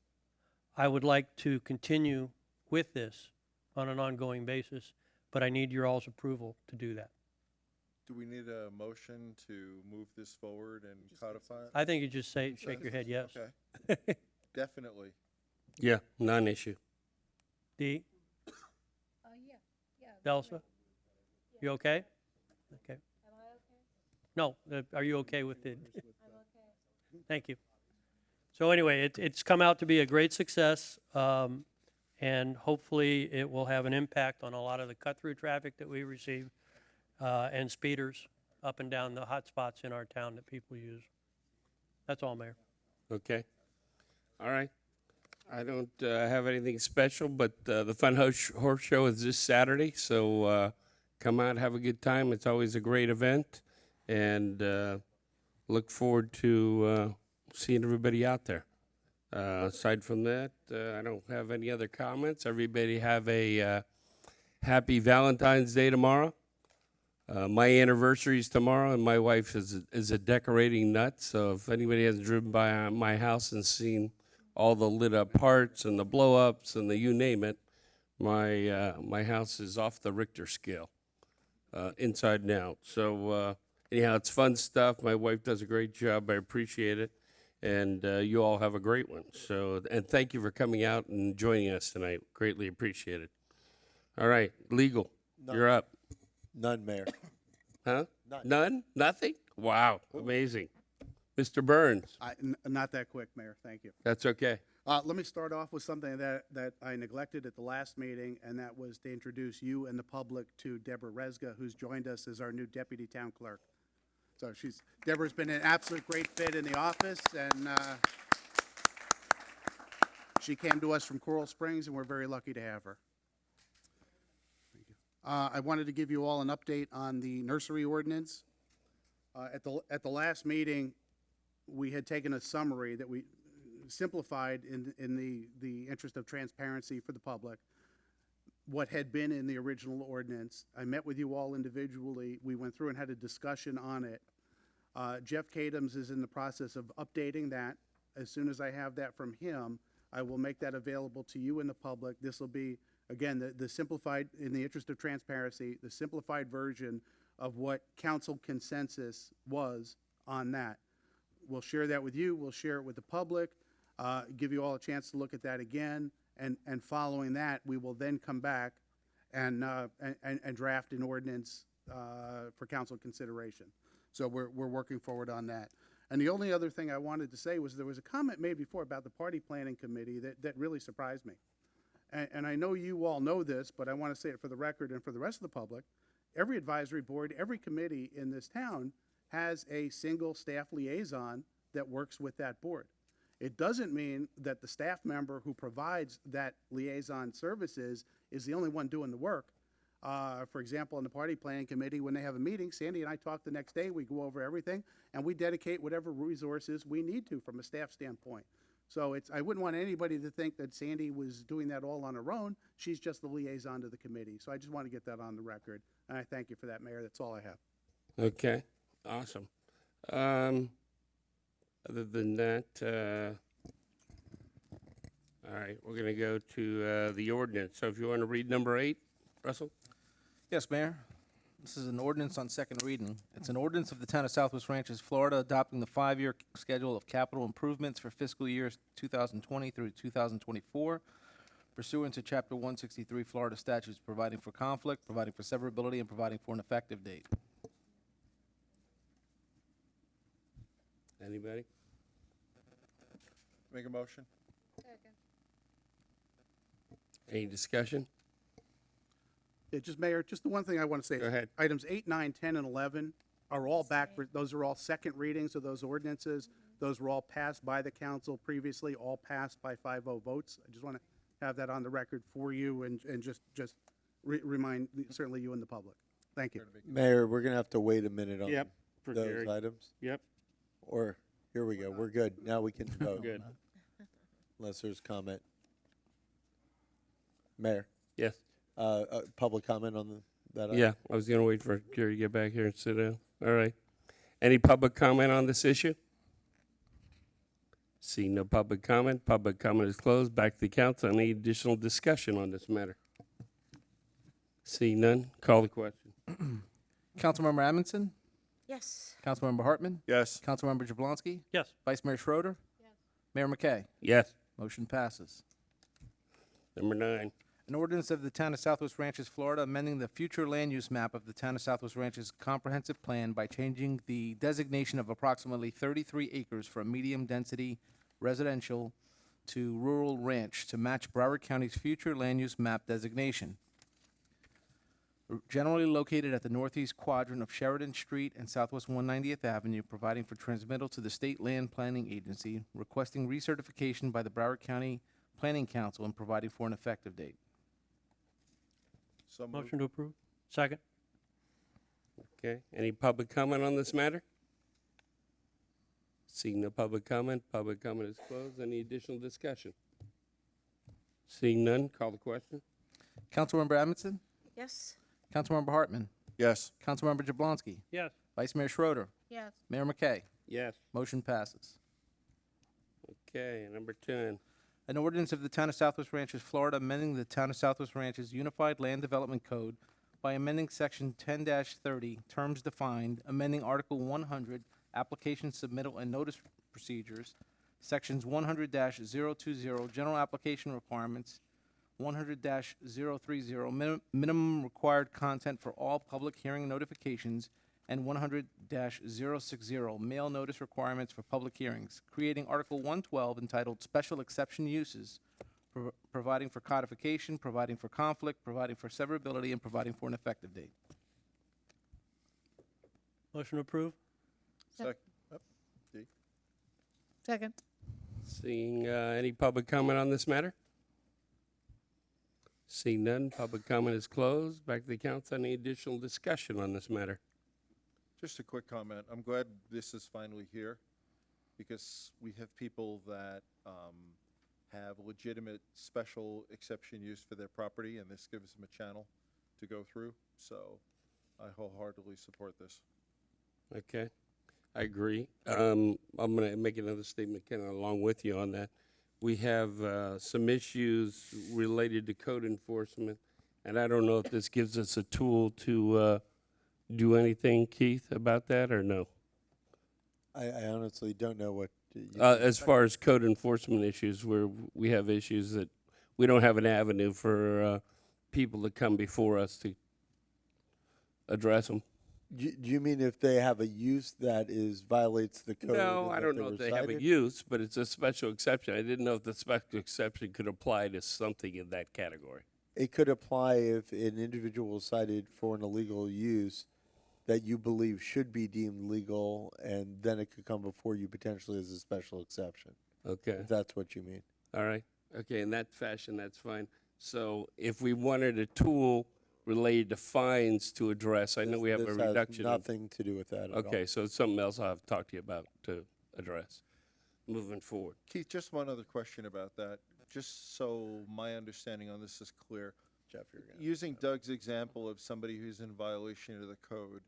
I would like to continue with this on an ongoing basis, but I need your all's approval to do that. Do we need a motion to move this forward and codify it? I think you just say, shake your head yes. Okay. Definitely. Yeah, non-issue. D? Yeah. Delsa? You okay? Okay. No, are you okay with it? I'm okay. Thank you. So anyway, it's come out to be a great success, and hopefully it will have an impact on a lot of the cut-through traffic that we receive and speeders up and down the hot spots in our town that people use. That's all, Mayor. Okay. All right. I don't have anything special, but the Fun Horse Show is this Saturday, so come out, have a good time. It's always a great event, and look forward to seeing everybody out there. Aside from that, I don't have any other comments. Everybody have a happy Valentine's Day tomorrow. My anniversary is tomorrow, and my wife is a decorating nut, so if anybody has driven by my house and seen all the lit up parts and the blow ups and the you name it, my house is off the Richter scale, inside and out. So anyhow, it's fun stuff. My wife does a great job. I appreciate it, and you all have a great one. So, and thank you for coming out and joining us tonight. Greatly appreciated. All right, legal, you're up. None, Mayor. Huh? None. None? Nothing? Wow, amazing. Mr. Burns. Not that quick, Mayor. Thank you. That's okay. Let me start off with something that I neglected at the last meeting, and that was to introduce you and the public to Deborah Rezga, who's joined us as our new Deputy Town Clerk. So Deborah's been an absolute great fit in the office, and she came to us from Coral Springs, and we're very lucky to have her. Thank you. I wanted to give you all an update on the nursery ordinance. At the last meeting, we had taken a summary that we simplified in the interest of transparency for the public, what had been in the original ordinance. I met with you all individually. We went through and had a discussion on it. Jeff Kadams is in the process of updating that. As soon as I have that from him, I will make that available to you and the public. This will be, again, the simplified, in the interest of transparency, the simplified version of what council consensus was on that. We'll share that with you. We'll share it with the public, give you all a chance to look at that again. And following that, we will then come back and draft an ordinance for council consideration. So we're working forward on that. And the only other thing I wanted to say was there was a comment made before about the party planning committee that really surprised me. And I know you all know this, but I want to say it for the record and for the rest of the public. Every advisory board, every committee in this town has a single staff liaison that works with that board. It doesn't mean that the staff member who provides that liaison services is the only one doing the work. For example, on the party planning committee, when they have a meeting, Sandy and I talk the next day, we go over everything, and we dedicate whatever resources we need to from a staff standpoint. So I wouldn't want anybody to think that Sandy was doing that all on her own. She's just the liaison to the committee. So I just want to get that on the record. And I thank you for that, Mayor. That's all I have. Okay, awesome. Other than that, all right, we're going to go to the ordinance. So if you want to read number 8, Russell? Yes, Mayor. This is an ordinance on second reading. It's an ordinance of the Town of Southwest Ranches, Florida, adopting the 5-year schedule of capital improvements for fiscal years 2020 through 2024, pursuant to Chapter 163 Florida statutes, providing for conflict, providing for severability, and providing for an effective date. Anybody? Make a motion? Any discussion? Yeah, just Mayor, just the one thing I want to say. Go ahead. Items 8, 9, 10, and 11 are all those are all second readings of those ordinances. Those were all passed by the council previously, all passed by 5-0 votes. I just want to have that on the record for you and just remind certainly you and the public. Thank you. Mayor, we're going to have to wait a minute on Yep, for those Gary. items. Yep. Or, here we go, we're good. Now we can vote. Good. Unless there's comment. Mayor, Yes. public comment on that item? Yeah, I was going to wait for Gary to get back here and sit down. All right. Any public comment on this issue? See no public comment. Public comment is closed. Back to the council. Any additional discussion on this matter? See none. Call the question. Councilmember Amundson? Yes. Councilmember Hartman? Yes. Councilmember Jablonski? Yes. Vice Mayor Schroeder? Yes. Mayor McKay? Yes. Motion passes. Number 9. An ordinance of the Town of Southwest Ranches, Florida, amending the future land use map of the Town of Southwest Ranches comprehensive plan by changing the designation of approximately 33 acres from medium-density residential to rural ranch to match Broward County's future land use map designation. Generally located at the northeast quadrant of Sheridan Street and Southwest 190th Avenue, providing for transmittal to the State Land Planning Agency, requesting recertification by the Broward County Planning Council, and providing for an effective date. So moved. Motion to approve. Second. Okay. Any public comment on this matter? Seeing no public comment is closed. Any additional discussion? Seeing none, call the question. Councilmember Amundson? Yes. Councilmember Hartman? Yes. Councilmember Jablonski? Yes. Vice Mayor Schroeder? Yes. Mayor McKay? Yes. Motion passes. Okay, number 10. An ordinance of the Town of Southwest Ranches, Florida, amending the Town of Southwest Ranches Unified Land Development Code by amending Section 10-30, Terms Defined, amending Article 100, Application Submittal and Notice Procedures, Sections 100-020, General Application Requirements, 100-030, Minimum Required Content for All Public Hearing Notifications, and 100-060, Mail Notice Requirements for Public Hearings, creating Article 112 entitled Special Exception Uses, providing for codification, providing for conflict, providing for severability, and providing for an effective date. Motion to approve. Second. Second. Seeing any public comment on this matter? Seeing none, public comment is closed. Back to the council. Any additional discussion on this matter? Just a quick comment. I'm glad this is finally here because we have people that have legitimate special exception use for their property, and this gives them a channel to go through. So I wholeheartedly support this. Okay, I agree. I'm going to make another statement kind of along with you on that. We have some issues related to code enforcement, and I don't know if this gives us a tool to do anything, Keith, about that or no? I honestly don't know what. As far as code enforcement issues, where we have issues that we don't have an avenue for people to come before us to address them. Do you mean if they have a use that violates the code? No, and I that don't know if they have a cited? use, but it's a special exception. I didn't know if the special exception could apply to something in that category. It could apply if an individual is cited for an illegal use that you believe should be deemed legal, and then it could come before you potentially as a special exception. Okay. If that's what you mean. All right. Okay, in that fashion, that's fine. So if we wanted a tool related to fines to address. I know we have a This reduction. has nothing to do with that at all. Okay, so it's something else I'll have to talk to you about to address moving forward. Keith, just one other question about that, just so my understanding on this is clear. Jeff, you're gonna. Using Doug's example of somebody who's in violation of the code,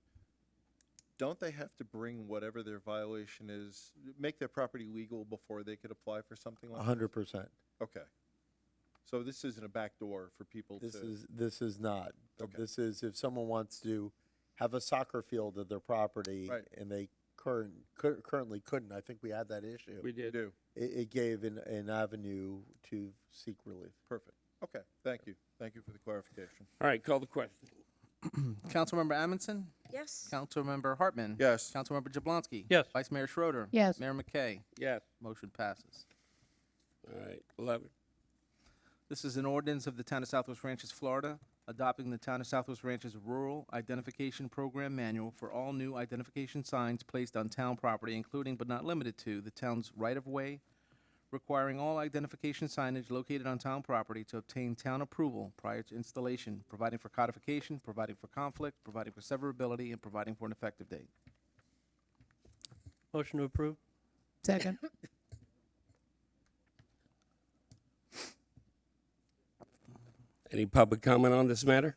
don't they have to bring whatever their violation is, make their property legal before they could apply for something like this? 100%. Okay. So this isn't a backdoor for people This to. is not. Okay. This is if someone wants to have a soccer field at their property Right. and they currently couldn't. I think we had that issue. We did. do. It gave an avenue to seek relief. Perfect. Okay, thank you. Thank you for the clarification. All right, call the question. Councilmember Amundson? Yes. Councilmember Hartman? Yes. Councilmember Jablonski? Yes. Vice Mayor Schroeder? Yes. Mayor McKay? Yes. Motion passes. All right, 11. This is an ordinance of the Town of Southwest Ranches, Florida, adopting the Town of Southwest Ranches Rural Identification Program Manual for all new identification signs placed on town property, including but not limited to the town's right-of-way, requiring all identification signage located on town property to obtain town approval prior to installation, providing for codification, providing for conflict, providing for severability, and providing for an effective date. Motion to approve? Second. Any public comment on this matter?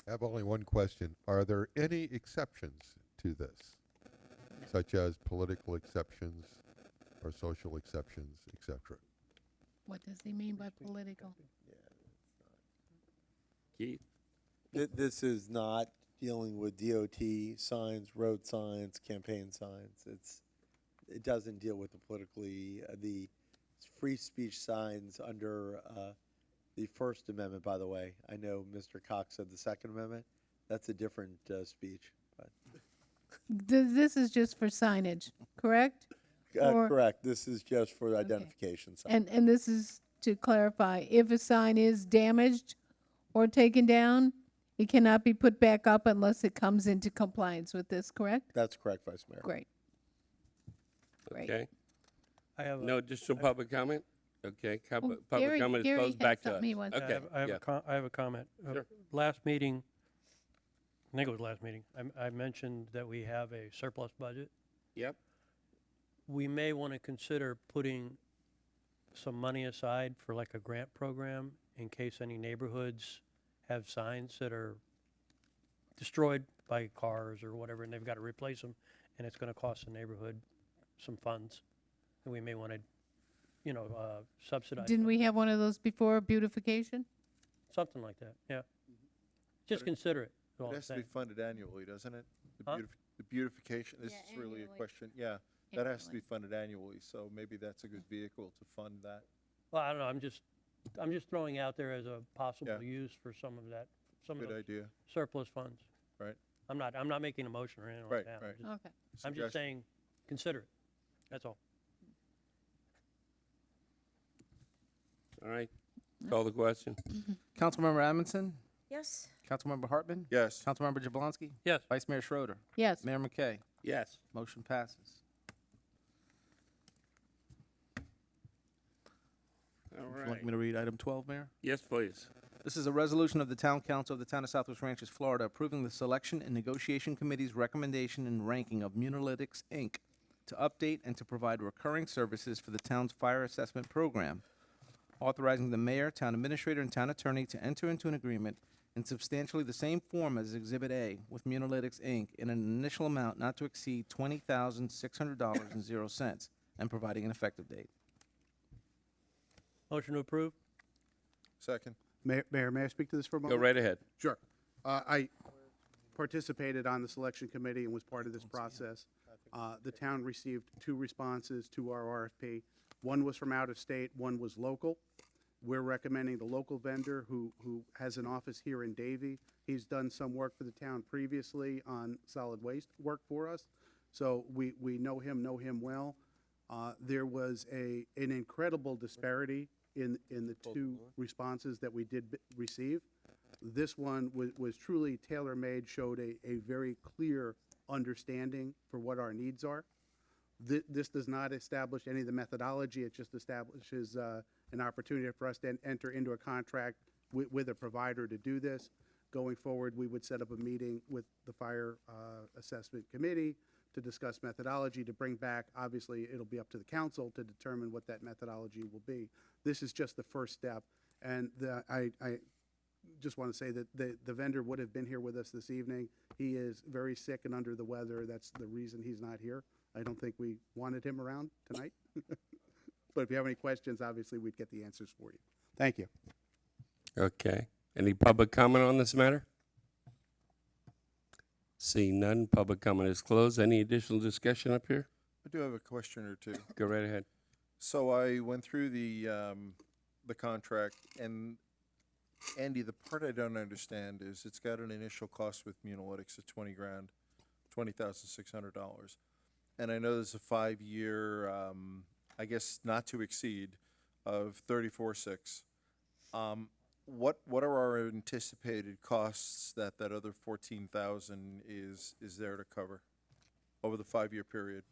I have only one question. Are there any exceptions to this, such as political exceptions or social exceptions, etc.? What does he mean by political? Keith? This is not dealing with DOT signs, road signs, campaign signs. It doesn't deal with the politically the free speech signs under the First Amendment. By the way, I know Mr. Cox said the Second Amendment. That's a different speech. But This is just for signage, correct? Or- correct. This is just for identification signs. And this is to clarify, if a sign is damaged or taken down, it cannot be put back up unless it comes into compliance with this, correct? That's correct, Vice Mayor. Great. Great. Okay. I have No additional public comment? Okay, Oh, public Gary- comment is Gary closed had back to us. something he wants to Okay, I have, yeah. I have a comment. Sure. Last meeting, I think it was last meeting, I mentioned that we have a surplus budget. Yep. We may want to consider putting some money aside for like a grant program in case any neighborhoods have signs that are destroyed by cars or whatever, and they've got to replace them, and it's going to cost the neighborhood some funds. And we may want to, subsidize. Didn't we have one of those before, beautification? Something like that, yeah. Just consider it. is all It I'm has to be saying. funded annually, doesn't it? Huh? The beautification, this Yeah, is really a annually. question, yeah. That has to be Annually. funded annually, so maybe that's a good vehicle to fund that. Well, I don't know, I'm just throwing out there as a possible Yeah. use for some of that, some of Good the idea, surplus funds. right? I'm not making a motion or anything Right, like that. right. Okay. I'm just saying, consider it. That's all. All right, call the question. Councilmember Amundson? Yes. Councilmember Hartman? Yes. Councilmember Jablonski? Yes. Vice Mayor Schroeder? Yes. Mayor McKay? Yes. Motion passes. All Would you right. like me to read item 12, Mayor? Yes, please. This is a resolution of the Town Council of the Town of Southwest Ranches, Florida, approving the Selection and Negotiation Committee's recommendation and ranking of Munalytics, Inc. to update and to provide recurring services for the town's fire assessment program, authorizing the mayor, town administrator, and town attorney to enter into an agreement in substantially the same form as Exhibit A with Munalytics, Inc. in an initial amount not to exceed $20,600.00, and providing an effective date. Motion to approve? Second. Mayor, may I speak to this for a Go moment? right ahead. Sure. I participated on the selection committee and was part of this process. The town received 2 responses to our RFP. One was from out of state, one was local. We're recommending the local vendor who has an office here in Davie. He's done some work for the town previously on solid waste work for us. So we know him well. There was an incredible disparity in the 2 responses that we did receive. This one was truly tailor-made, showed a very clear understanding for what our needs are. This does not establish any of the methodology. It just establishes an opportunity for us to enter into a contract with a provider to do this. Going forward, we would set up a meeting with the Fire Assessment Committee to discuss methodology, to bring back, obviously, it'll be up to the council to determine what that methodology will be. This is just the first step, and I just want to say that the vendor would have been here with us this evening. He is very sick and under the weather. That's the reason he's not here. I don't think we wanted him around tonight. But if you have any questions, obviously, we'd get the answers for you. Thank you. Okay. Any public comment on this matter? Seeing none, public comment is closed. Any additional discussion up here? I do have a question or two. Go right ahead. So I went through the contract, and Andy, the part I don't understand is it's got an initial cost with Munalytics of $20,600, and I know there's a 5-year, I guess not to exceed, of $34,600. What are our anticipated costs that other $14,000 is there to cover over the 5-year period?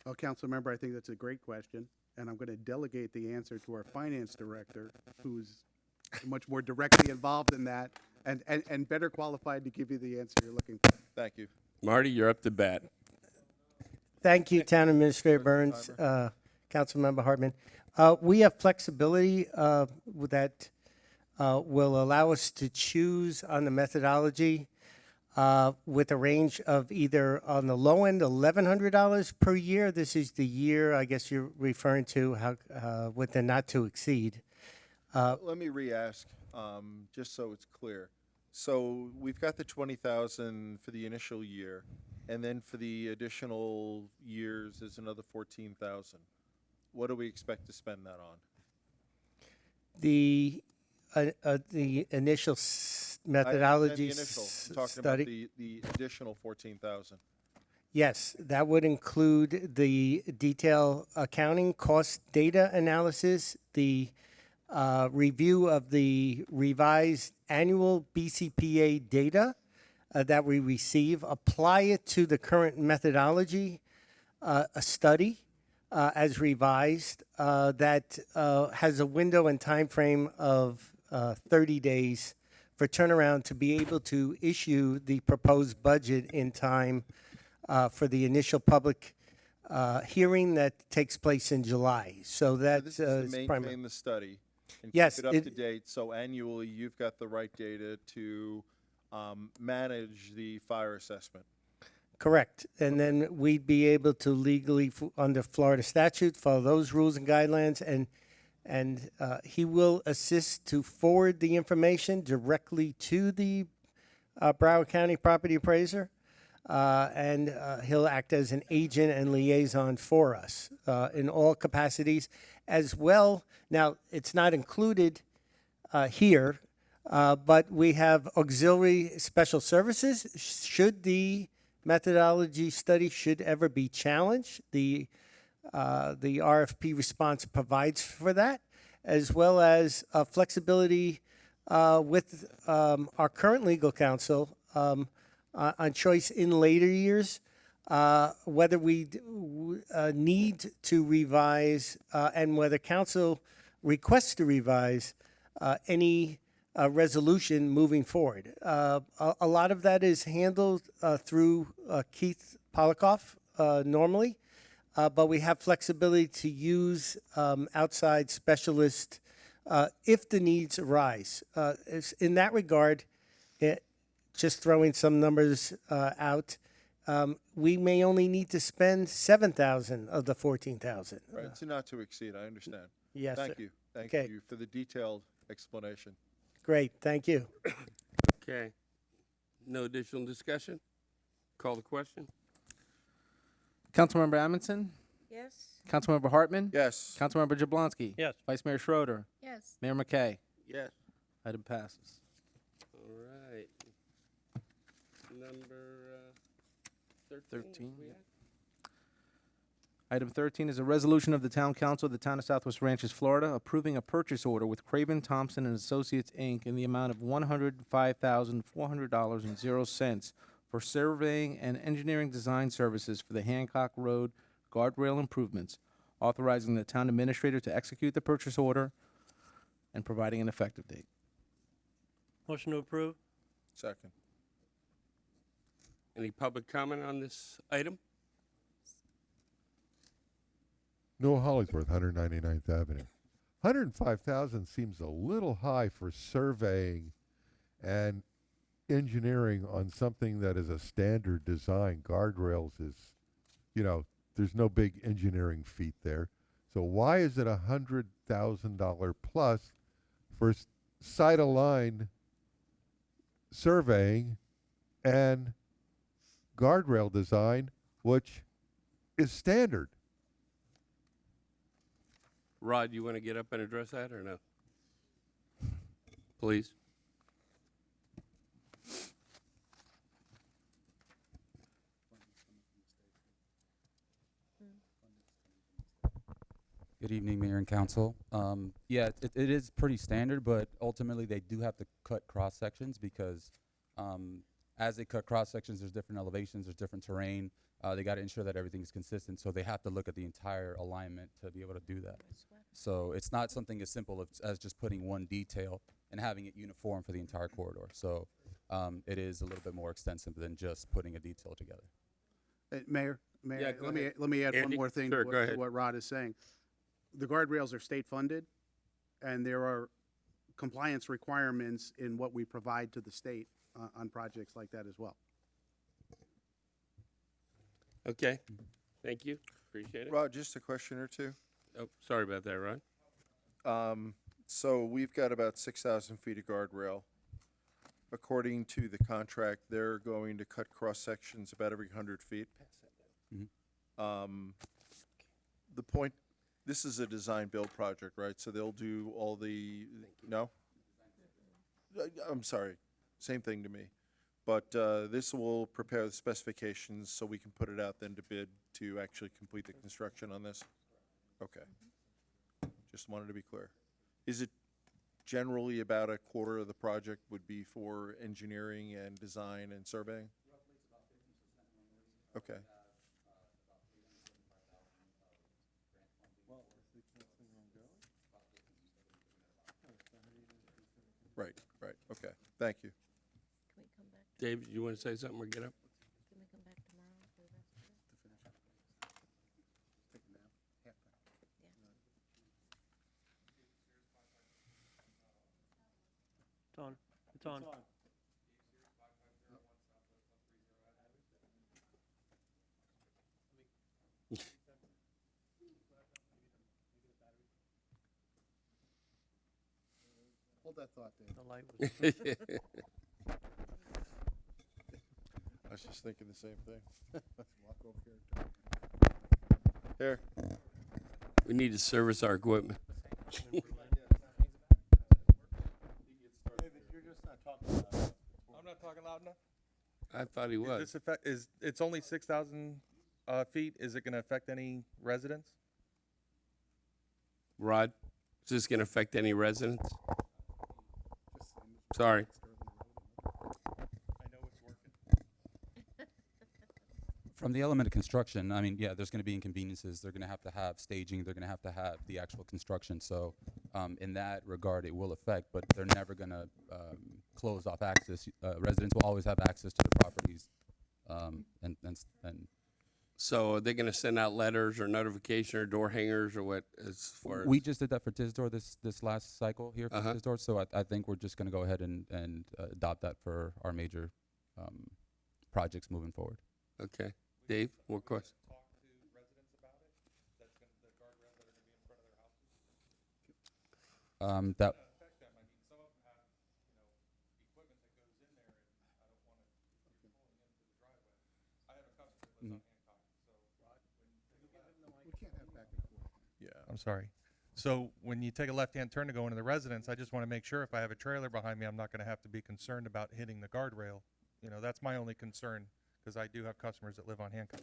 Oh, council member, I think that's a great question, and I'm going to delegate the answer to our finance director, who's much more directly involved in that and better qualified to give you the answer you're looking for. Thank you. Marty, you're up to bat. Thank you, Town Administrator Burns, Councilmember Hartman. We have flexibility that will allow us to choose on the methodology with a range of either on the low end $1,100 per year. This is the year I guess you're referring to, how with the not to exceed. Let me re-ask, just so it's clear. So we've got the $20,000 for the initial year, and then for the additional years is another $14,000. What do we expect to spend that on? The initial methodology I'm talking study. about the additional $14,000. Yes, that would include the detail accounting, cost data analysis, the review of the revised annual BCPA data that we receive, apply it to the current methodology, a study as revised that has a window and time frame of 30 days for turnaround to be able to issue the proposed budget in time for the initial public hearing that takes place in July. So that this is to maintain the study and yes, keep it up to date. So annually, you've got the right data to manage the fire assessment. Correct. And then we'd be able to legally, under Florida statute, follow those rules and guidelines, and he will assist to forward the information directly to the Broward County property appraiser, and he'll act as an agent and liaison for us in all capacities as well. Now, it's not included here, but we have auxiliary special services. Should the methodology study should ever be challenged, the RFP response provides for that, as well as flexibility with our current legal counsel on choice in later years, whether we need to revise and whether council requests to revise any resolution moving forward. A lot of that is handled through Keith Polikoff normally, but we have flexibility to use outside specialists if the needs arise. In that regard, just throwing some numbers out, we may only need to spend $7,000 of the $14,000. Right, so not to exceed, I understand. Yes, Thank sir. you. Thank Okay. you for the detailed explanation. Great, thank you. Okay. No additional discussion? Call the question? Councilmember Amundson? Yes. Councilmember Hartman? Yes. Councilmember Jablonski? Yes. Vice Mayor Schroeder? Yes. Mayor McKay? Yes. Item passes. All right. Number 13. Item 13 is a resolution of the Town Council of the Town of Southwest Ranches, Florida, approving a purchase order with Craven Thompson and Associates, Inc. in the amount of $105,400.00 for surveying and engineering design services for the Hancock Road guardrail improvements. authorizing the town administrator to execute the purchase order, and providing an effective date. Motion to approve? Second. Any public comment on this item? Newell Hollingsworth, 199th Avenue. 105,000 seems a little high for surveying and engineering on something that is a standard design. Guardrails is, there's no big engineering feat there. So why is it $100,000 plus for side-aligned surveying and guardrail design, which is standard? Rod, you want to get up and address that or no? Please. Good evening, Mayor and Council. Yeah, it is pretty standard, but ultimately they do have to cut cross sections because as they cut cross sections, there's different elevations, there's different terrain. They got to ensure that everything is consistent, so they have to look at the entire alignment to be able to do that. So it's not something as simple as just putting one detail and having it uniform for the entire corridor. So it is a little bit more extensive than just putting a detail together. Mayor, Yeah, go ahead. let me add Andy? one more thing Sure, to go what, ahead. to what Rod is saying. The guardrails are state funded, and there are compliance requirements in what we provide to the state on projects like that as well. Okay. Thank you. Appreciate it. Rod, just a question or two. Oh, sorry about that, Rod. So we've got about 6,000 feet of guardrail. According to the contract, they're going to cut cross sections about every 100 feet. The point, this is a design build project, right? So they'll do all the, no? I'm sorry, same thing to me. But this will prepare the specifications so we can put it out then to bid to actually complete the construction on this? Okay. Just wanted to be clear. Is it generally about a quarter of the project would be for engineering and design and surveying? Okay. Right, right, okay, thank you. Dave, you want to say something or get up? It's on. It's on. Hold that thought, Dave. The light was. I was just thinking the same thing. Here. We need to service our equipment. I'm not talking loud enough? I thought he was. It's only 6,000 feet. Is it going to affect any residents? Rod, is this going to affect any residents? Sorry. From the element of construction, I mean, yeah, there's going to be inconveniences. They're going to have staging. They're going to have the actual construction. So in that regard, it will affect, but they're never going to close off access. Residents will always have access to the properties. And So are they going to send out letters or notification or door hangers or what as far as? we just did that for Tisdor this last cycle here for Uh-huh. Tisdor. So I think we're just going to go ahead and adopt that for our major projects moving forward. Okay. Dave, more questions? That Yeah. I'm sorry. So when you take a left-hand turn to go into the residence, I just want to make sure if I have a trailer behind me, I'm not going to have to be concerned about hitting the guardrail. You know, that's my only concern because I do have customers that live on Hancock.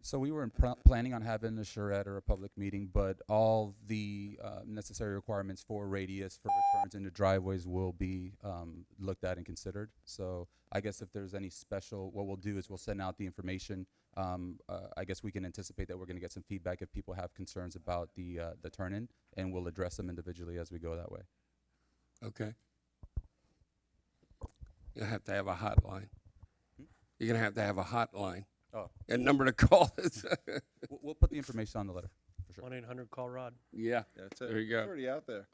So we were planning on having a charrette or a public meeting, but all the necessary requirements for radius, for returns into driveways will be looked at and considered. So I guess if there's any special, what we'll do is we'll send out the information. I guess we can anticipate that we're going to get some feedback if people have concerns about the turn-in, and we'll address them individually as we go that way. Okay. You'll have to have a hotline. You're going to have a hotline. Oh. And number to call is. We'll put the information on the letter, for sure. 1-800-CALL-ROD. Yeah. That's it. There you go. It's already out there.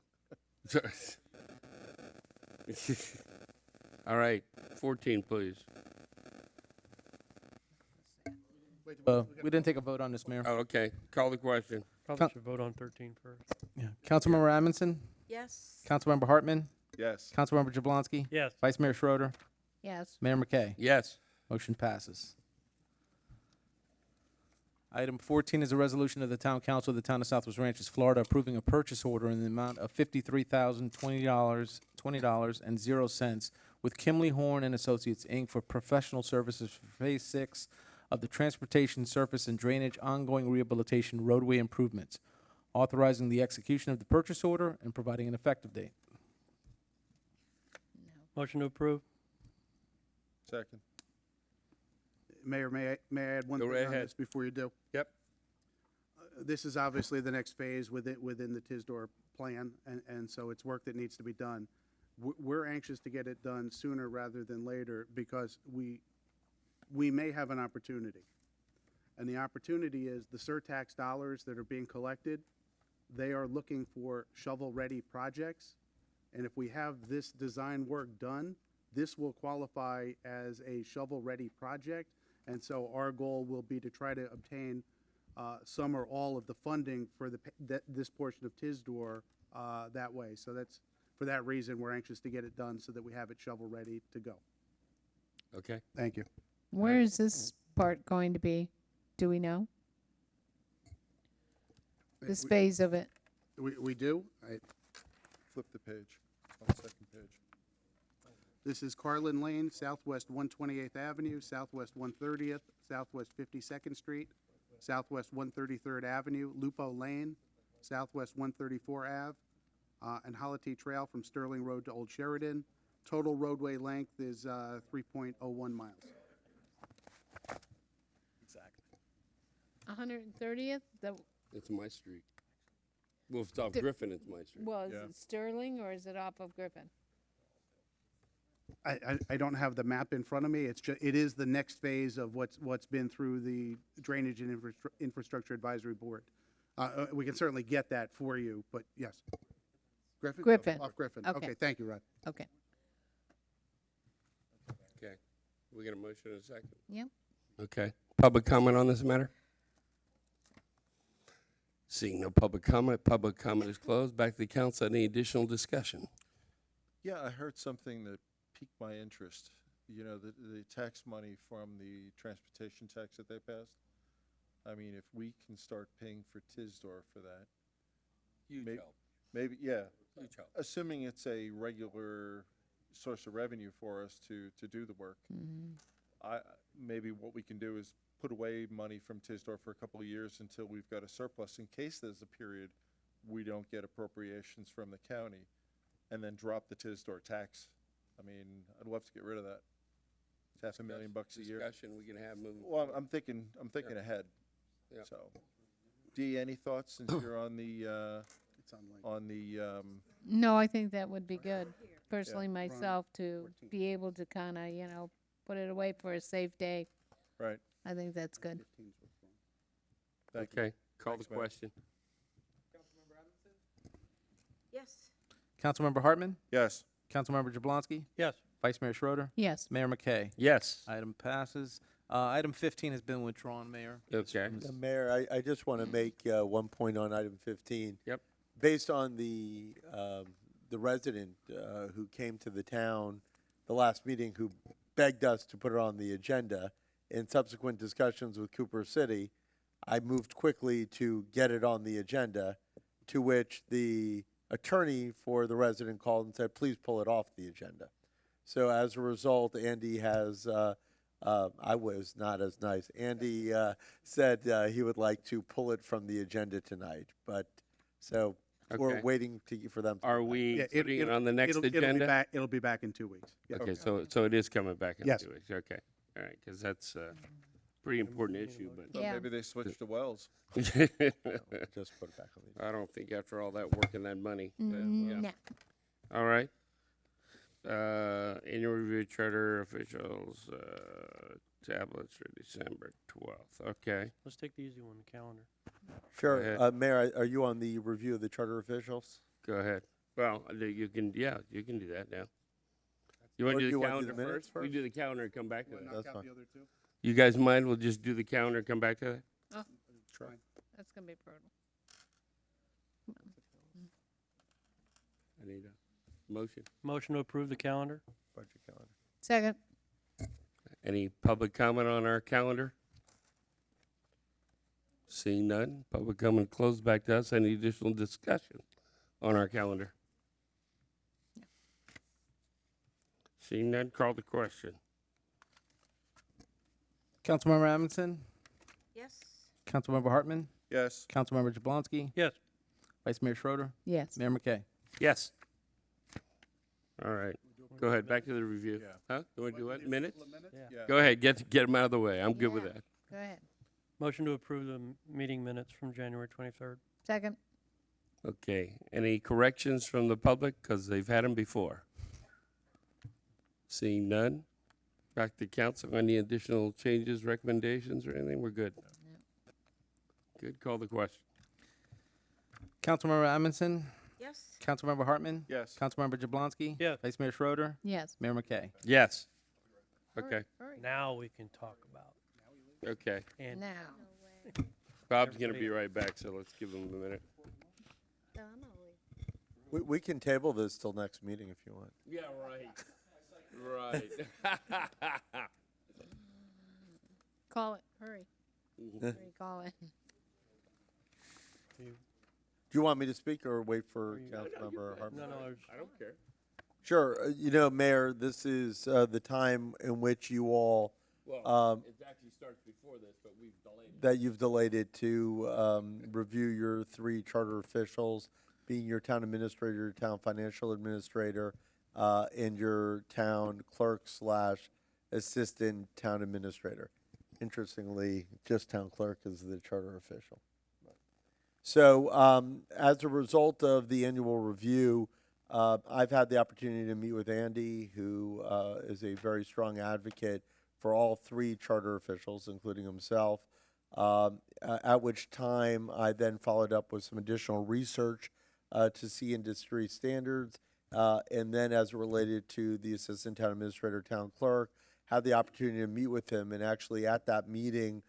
All right, 14, please. We didn't take a vote on this, Mayor. Oh, okay. Call the question. Probably should vote on 13 first. Yeah. Councilmember Amundson? Yes. Councilmember Hartman? Yes. Councilmember Jablonski? Yes. Vice Mayor Schroeder? Yes. Mayor McKay? Yes. Motion passes. Item 14 is a resolution of the Town Council of the Town of Southwest Ranches, Florida, approving a purchase order in the amount of $53,020.00 with Kimley Horn and Associates, Inc. for professional services for Phase 6 of the Transportation, Surface, and Drainage Ongoing Rehabilitation Roadway Improvements, authorizing the execution of the purchase order and providing an effective date. Motion to approve. Second. Mayor, may I add one Go thing right on ahead. this before you do? Yep. This is obviously the next phase within the TISDOR plan, and so it's work that needs to be done. We're anxious to get it done sooner rather than later because we may have an opportunity. And the opportunity is the surtax dollars that are being collected, they are looking for shovel-ready projects. And if we have this design work done, this will qualify as a shovel-ready project. And so our goal will be to try to obtain some or all of the funding for this portion of TISDOR that way. So that's, for that reason, we're anxious to get it done so that we have it shovel-ready to go. Okay. Thank you. Where is this part going to be? Do we know? This phase of it? We do. Flip the page on the second page. This is Carlin Lane, Southwest 128th Avenue, Southwest 130th, Southwest 52nd Street, Southwest 133rd Avenue, Lupo Lane, Southwest 134 Ave, and Holity Trail from Sterling Road to Old Sheridan. Total roadway length is 3.01 miles. Exactly. 130th? It's my street. Well, if it's off Di- Griffin, it's my street. Well, is Yeah. it Sterling or is it off of Griffin? I don't have the map in front of me. It is the next phase of what's been through the Drainage and Infrastructure Advisory Board. We can certainly get that for you, but yes. Griffin? Griffin. Off Griffin. Okay. Okay, thank you, Rod. Okay. Okay. We get a motion in a second. Yep. Okay. Public comment on this matter? Seeing no public comment is closed. Back to the council. Any additional discussion? Yeah, I heard something that piqued my interest. You know, the tax money from the transportation tax that they passed. I mean, if we can start paying for TISDOR for that. Huge help. Maybe, yeah. Huge help. Assuming it's a regular source of revenue for us to do the work. Maybe what we can do is put away money from TISDOR for a couple of years until we've got a surplus in case there's a period we don't get appropriations from the county, and then drop the TISDOR tax. I mean, I'd love to get rid of that. It's $500,000 a year. Discussion we can have moving. Well, I'm thinking ahead. Yeah. So, Dee, any thoughts since you're on the No, I think that would be good. Personally, myself, to be able to kind of, put it away for a safe day. Right. I think that's good. Thank you. Okay. Call Thanks, the Matt. question. Yes. Councilmember Hartman? Yes. Councilmember Jablonski? Yes. Vice Mayor Schroeder? Yes. Mayor McKay? Yes. Item passes. Item 15 has been withdrawn, Mayor. Okay. Mayor, I just want to make one point on item 15. Yep. Based on the resident who came to the town the last meeting who begged us to put it on the agenda, in subsequent discussions with Cooper City, I moved quickly to get it on the agenda, to which the attorney for the resident called and said, please pull it off the agenda. So as a result, Andy has I was not as nice. Andy said he would like to pull it from the agenda tonight, but so we're Okay. waiting for them. To Are get back. we Yeah, putting it on the next agenda? It'll be back in 2 weeks. Yeah. Okay, so it is coming back in Yes. 2 weeks. Okay, all right, because that's a pretty important issue, but. So maybe they switched to wells. Just put it back on the I don't think after all that work and that money. yeah. No. All right. Annual review charter officials, tablets for December 12th. Okay. Let's take the easy one, the calendar. Sure, ahead. Mayor, are you on the review of the charter officials? Go ahead. Well, you can do that now. You want Or to do do you the wanna do calendar the minutes first? We first? do the calendar and come back to that. That's fine. You guys mind? We'll just do the calendar and come back to that? Oh, that's gonna be brutal. I need a motion. Motion to approve the calendar? Budget calendar. Second. Any public comment on our calendar? Seeing none, public comment closed. Back to us. Any additional discussion on our calendar? Seeing none, call the question. Councilmember Amundson? Yes. Councilmember Hartman? Yes. Councilmember Jablonski? Yes. Vice Mayor Schroeder? Yes. Mayor McKay? Yes. All right. Go ahead. Back to the review. Huh? You want to do what? Minutes? Yeah. Go ahead. Get them out of the way. I'm good with that. Go ahead. Motion to approve the meeting minutes from January 23rd. Second. Okay. Any corrections from the public? Because they've had them before. Seeing none. Back to council. Any additional changes, recommendations, or anything? We're good. Good. Call the question. Councilmember Amundson? Yes. Councilmember Hartman? Yes. Councilmember Jablonski? Yes. Vice Mayor Schroeder? Yes. Mayor McKay? Yes. Okay. Now we can talk about. Okay. And Now. Bob's going to be right back, so let's give him a minute. We can table this till next meeting if you want. Yeah, right. Right. Call it. Hurry. Mm-hmm. Hurry, call it. Do you want me to speak or wait for Councilmember Hartman? No, I don't care. Sure. Mayor, this is the time in which you all Well, it actually starts before this, but we've delayed it. that you've delayed it to review your 3 charter officials, being your town administrator, your town financial administrator, and your town clerk/assistant town administrator. Interestingly, just town clerk is the charter official. So as a result of the annual review, I've had the opportunity to meet with Andy, who is a very strong advocate for all 3 charter officials, including himself, at which time I then followed up with some additional research to see industry standards, and then as it related to the assistant town administrator, town clerk, had the opportunity to meet with him, and actually at that meeting,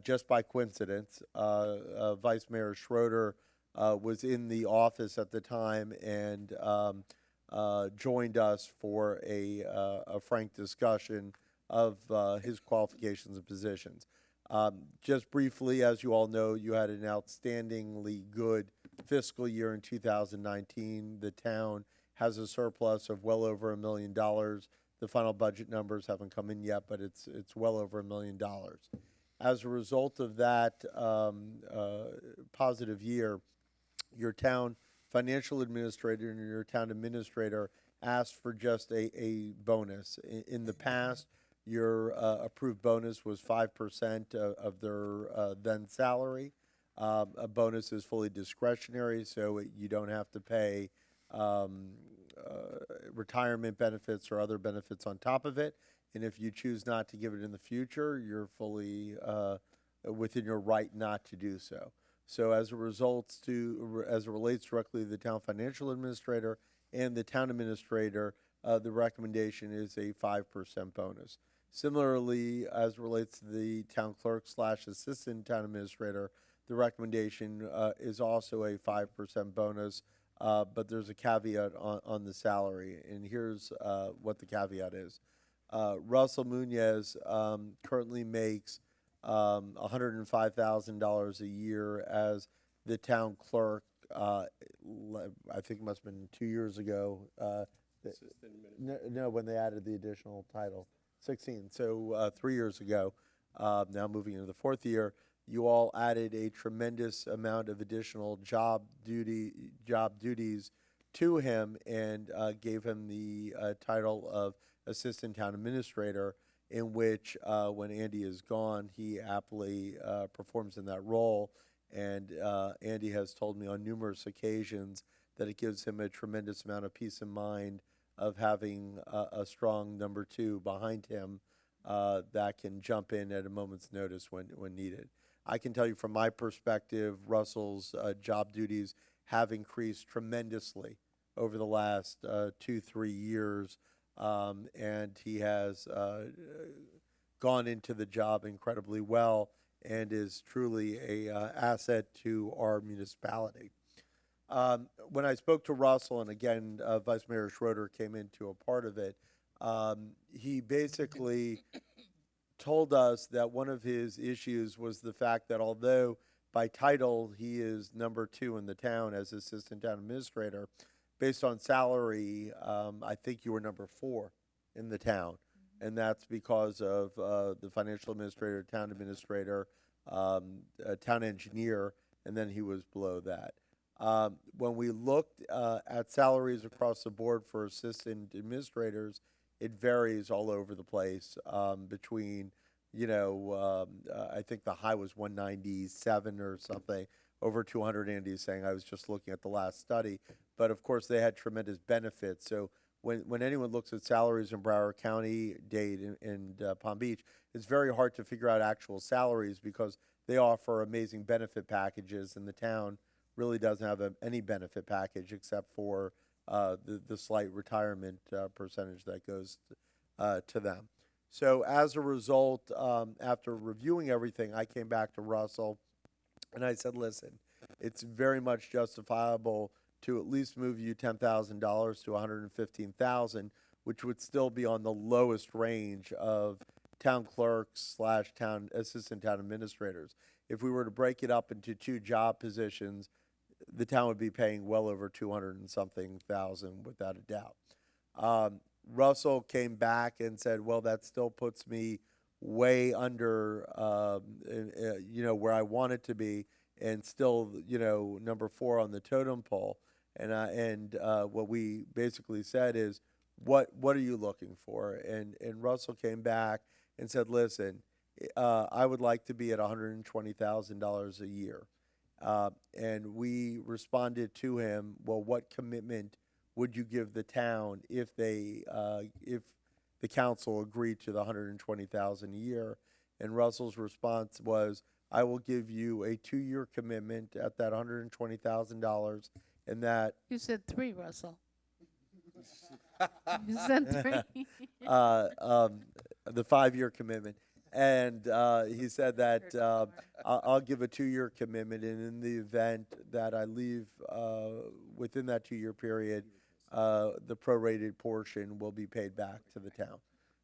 just by coincidence, Vice Mayor Schroeder was in the office at the time and joined us for a frank discussion of his qualifications and positions. Just briefly, as you all know, you had an outstandingly good fiscal year in 2019. The town has a surplus of well over $1 million. The final budget numbers haven't come in yet, but it's well over $1 million. As a result of that positive year, your town financial administrator and your town administrator asked for just a bonus. In the past, your approved bonus was 5% of their then salary. A bonus is fully discretionary, so you don't have to pay retirement benefits or other benefits on top of it. And if you choose not to give it in the future, you're fully within your right not to do so. So as it relates directly to the town financial administrator and the town administrator, the recommendation is a 5% bonus. Similarly, as it relates to the town clerk/assistant town administrator, the recommendation is also a 5% bonus, but there's a caveat on the salary, and here's what the caveat is. Russell Munoz currently makes $105,000 a year as the town clerk. I think it must have been 2 years ago. No, when they added the additional title. 16. So 3 years ago, now moving into the fourth year, you all added a tremendous amount of additional job duties to him and gave him the title of Assistant Town Administrator, in which when Andy is gone, he aptly performs in that role. And Andy has told me on numerous occasions that it gives him a tremendous amount of peace of mind of having a strong number two behind him that can jump in at a moment's notice when needed. I can tell you from my perspective, Russell's job duties have increased tremendously over the last 2-3 years, and he has gone into the job incredibly well and is truly a asset to our municipality. When I spoke to Russell, and again, Vice Mayor Schroeder came into a part of it, he basically told us that one of his issues was the fact that although by title he is number 2 in the town as Assistant Town Administrator, based on salary, I think you were number 4 in the town. And that's because of the financial administrator, town administrator, town engineer, and then he was below that. When we looked at salaries across the board for assistant administrators, it varies all over the place between, I think the high was 197 or something, over 200, Andy is saying. I was just looking at the last study. But of course, they had tremendous benefits. So when anyone looks at salaries in Broward County, Dade, and Palm Beach, it's very hard to figure out actual salaries because they offer amazing benefit packages, and the town really doesn't have any benefit package except for the slight retirement percentage that goes to them. So as a result, after reviewing everything, I came back to Russell and I said, listen, it's very much justifiable to at least move you $10,000 to $115,000, which would still be on the lowest range of town clerks / town assistant town administrators. If we were to break it up into 2 job positions, the town would be paying well over 200 and something thousand without a doubt. Russell came back and said, well, that still puts me way under, where I want it to be, and still, number 4 on the totem pole. And what we basically said is, what are you looking for? And Russell came back and said, listen, I would like to be at $120,000 a year. And we responded to him, well, what commitment would you give the town if the council agreed to the $120,000 a year? And Russell's response was, I will give you a 2-year commitment at that $120,000, and that You said 3, Russell. You said 3. the 5-year commitment. And he said that I'll give a 2-year commitment, and in the event that I leave within that 2-year period, the prorated portion will be paid back to the town.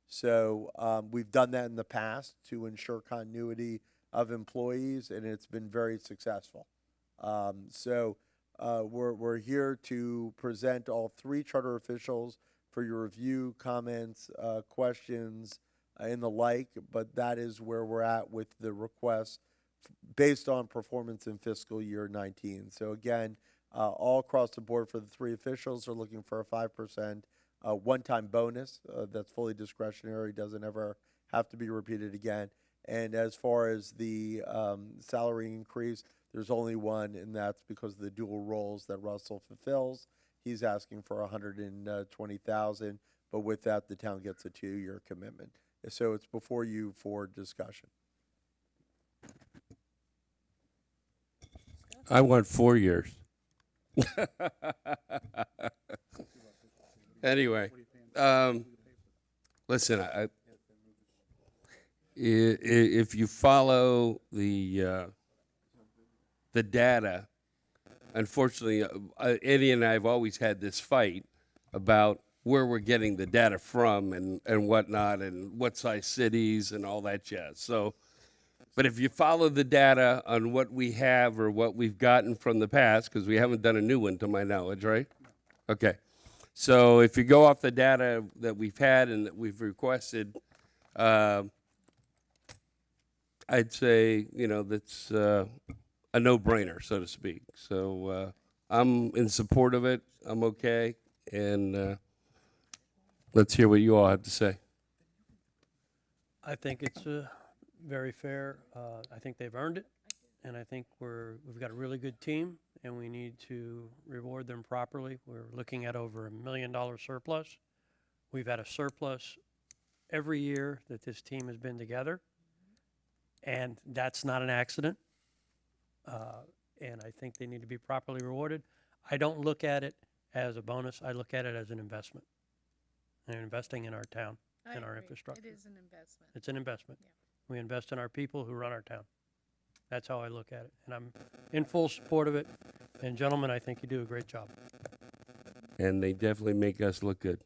So we've done that in the past to ensure continuity of employees, and it's been very successful. We're here to present all 3 charter officials for your review, comments, questions, and the like, but that is where we're at with the request based on performance in fiscal year 19. So again, all across the board for the 3 officials are looking for a 5% one-time bonus that's fully discretionary, doesn't ever have to be repeated again. And as far as the salary increase, there's only one, and that's because of the dual roles that Russell fulfills. He's asking for $120,000, but with that, the town gets a 2-year commitment. So it's before you for discussion. I want 4 years. Anyway, listen, if you follow the data, unfortunately, Eddie and I have always had this fight about where we're getting the data from and whatnot, and what size cities and all that jazz. So, but if you follow the data on what we have or what we've gotten from the past, because we haven't done a new one to my knowledge, right? Okay. So if you go off the data that we've had and that we've requested, I'd say, you know, that's a no-brainer, so to speak. So I'm in support of it. I'm okay. And let's hear what you all have to say. I think it's very fair. I think they've earned it, and I think we've got a really good team, and we need to reward them properly. We're looking at over $1 million surplus. We've had a surplus every year that this team has been together, and that's not an accident. And I think they need to be properly rewarded. I don't look at it as a bonus. I look at it as an investment. And investing in our town and our infrastructure. It is an investment. It's an investment. We invest in our people who run our town. That's how I look at it. And I'm in full support of it. And gentlemen, I think you do a great job. And they definitely make us look good.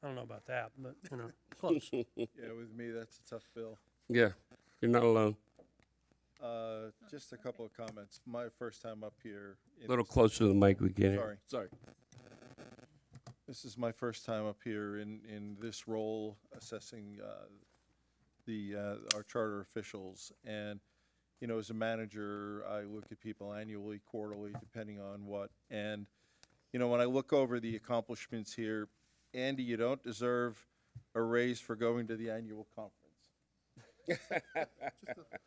I don't know about that, but, you know, close. Yeah, with me, that's a tough bill. Yeah, you're not alone. Just a couple of comments. My first time up here. A little closer to the mic, we can hear. Sorry. This is my first time up here in this role, assessing our charter officials. And, you know, as a manager, I look at people annually, quarterly, depending on what. And, you know, when I look over the accomplishments here, Andy, you don't deserve a raise for going to the annual conference. Just an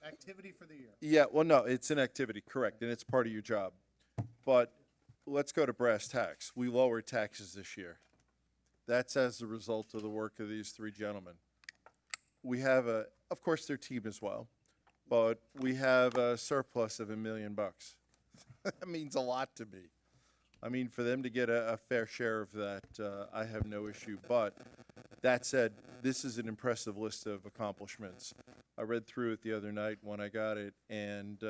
activity for the year. Yeah, well, no, it's an activity, correct, and it's part of your job. But let's go to brass tacks. We lowered taxes this year. That's as a result of the work of these three gentlemen. We have of course, their team as well, but we have a surplus of $1 million. That means a lot to me. I mean, for them to get a fair share of that, I have no issue. But that said, this is an impressive list of accomplishments. I read through it the other night when I got it, and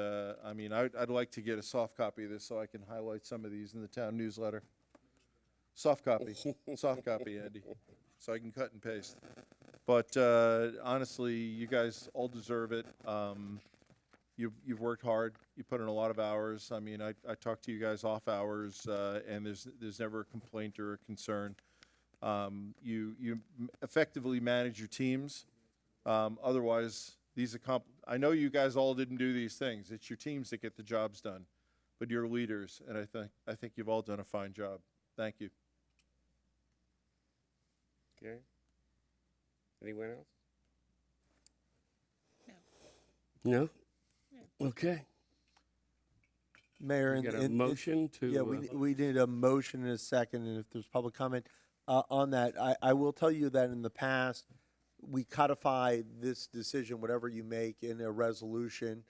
I mean, I'd like to get a soft copy of this so I can highlight some of these in the town newsletter. Soft copy, Andy, so I can cut and paste. But honestly, you guys all deserve it. You've worked hard. You put in a lot of hours. I mean, I talk to you guys off hours, and there's never a complaint or a concern. You effectively manage your teams. Otherwise, I know you guys all didn't do these things. It's your teams that get the jobs done, but you're leaders, and I think you've all done a fine job. Thank you. Okay. Anyone else? No? Okay. Mayor, We got a motion to, Yeah, we need a motion and a second, and if there's public comment on that, I will tell you that in the past, we codify this decision, whatever you make, in a resolution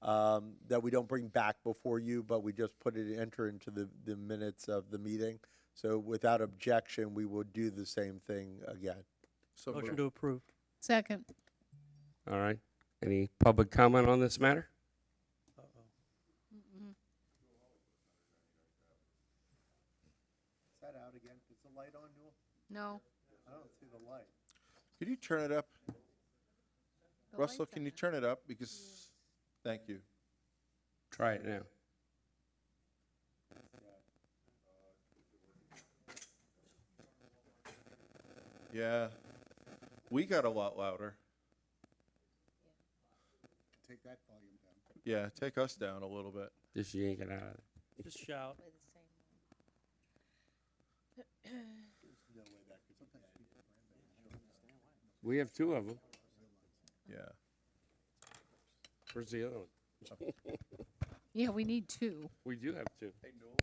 that we don't bring back before you, but we just enter into the minutes of the meeting. So without objection, we will do the same thing again. So Motion to approve. Second. all right. Any public comment on this matter? Is that out again? Is the light on, Newell? No. I don't see the light. Could you turn it up? Russell, can you turn it up? Because, thank you. Try it now. Yeah, we got a lot louder. Take that volume down. Yeah, take us down a little bit. Just yank it out of it. Just shout. We have two of them. Yeah. Where's the other one? Yeah, we need two. We do have two. Hey, Newell.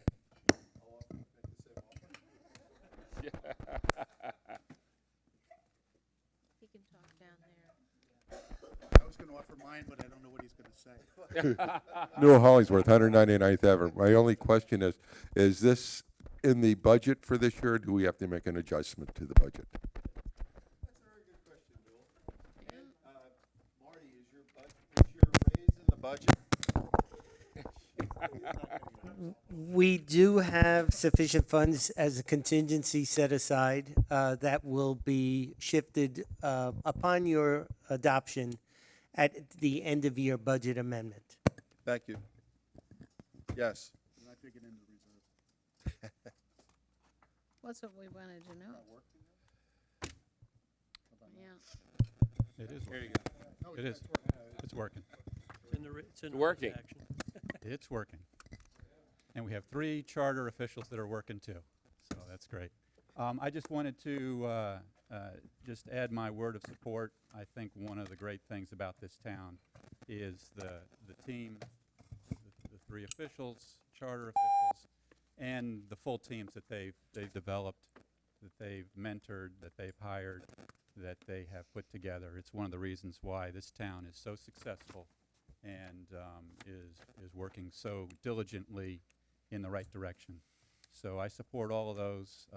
He can talk down there. I was going to offer mine, but I don't know what he's going to say. Newell Hollingsworth, 199th Avenue. My only question is this in the budget for this year, or do we have to make an adjustment to the budget? That's a very good question, Bill. And, Marty, is your raise in the budget? We do have sufficient funds as a contingency set aside that will be shifted upon your adoption at the end of year budget amendment. Thank you. Yes. I'm not digging into reserve. What's what we wanted to know? Yeah. It is There you working. go. It is. It's working. It's in the Working. action. It's working. And we have 3 charter officials that are working too. So that's great. I just wanted to just add my word of support. I think one of the great things about this town is the team, the 3 officials, charter officials, and the full teams that they've developed, that they've mentored, that they've hired, that they have put together. It's one of the reasons why this town is so successful and is working so diligently in the right direction. So I support all of those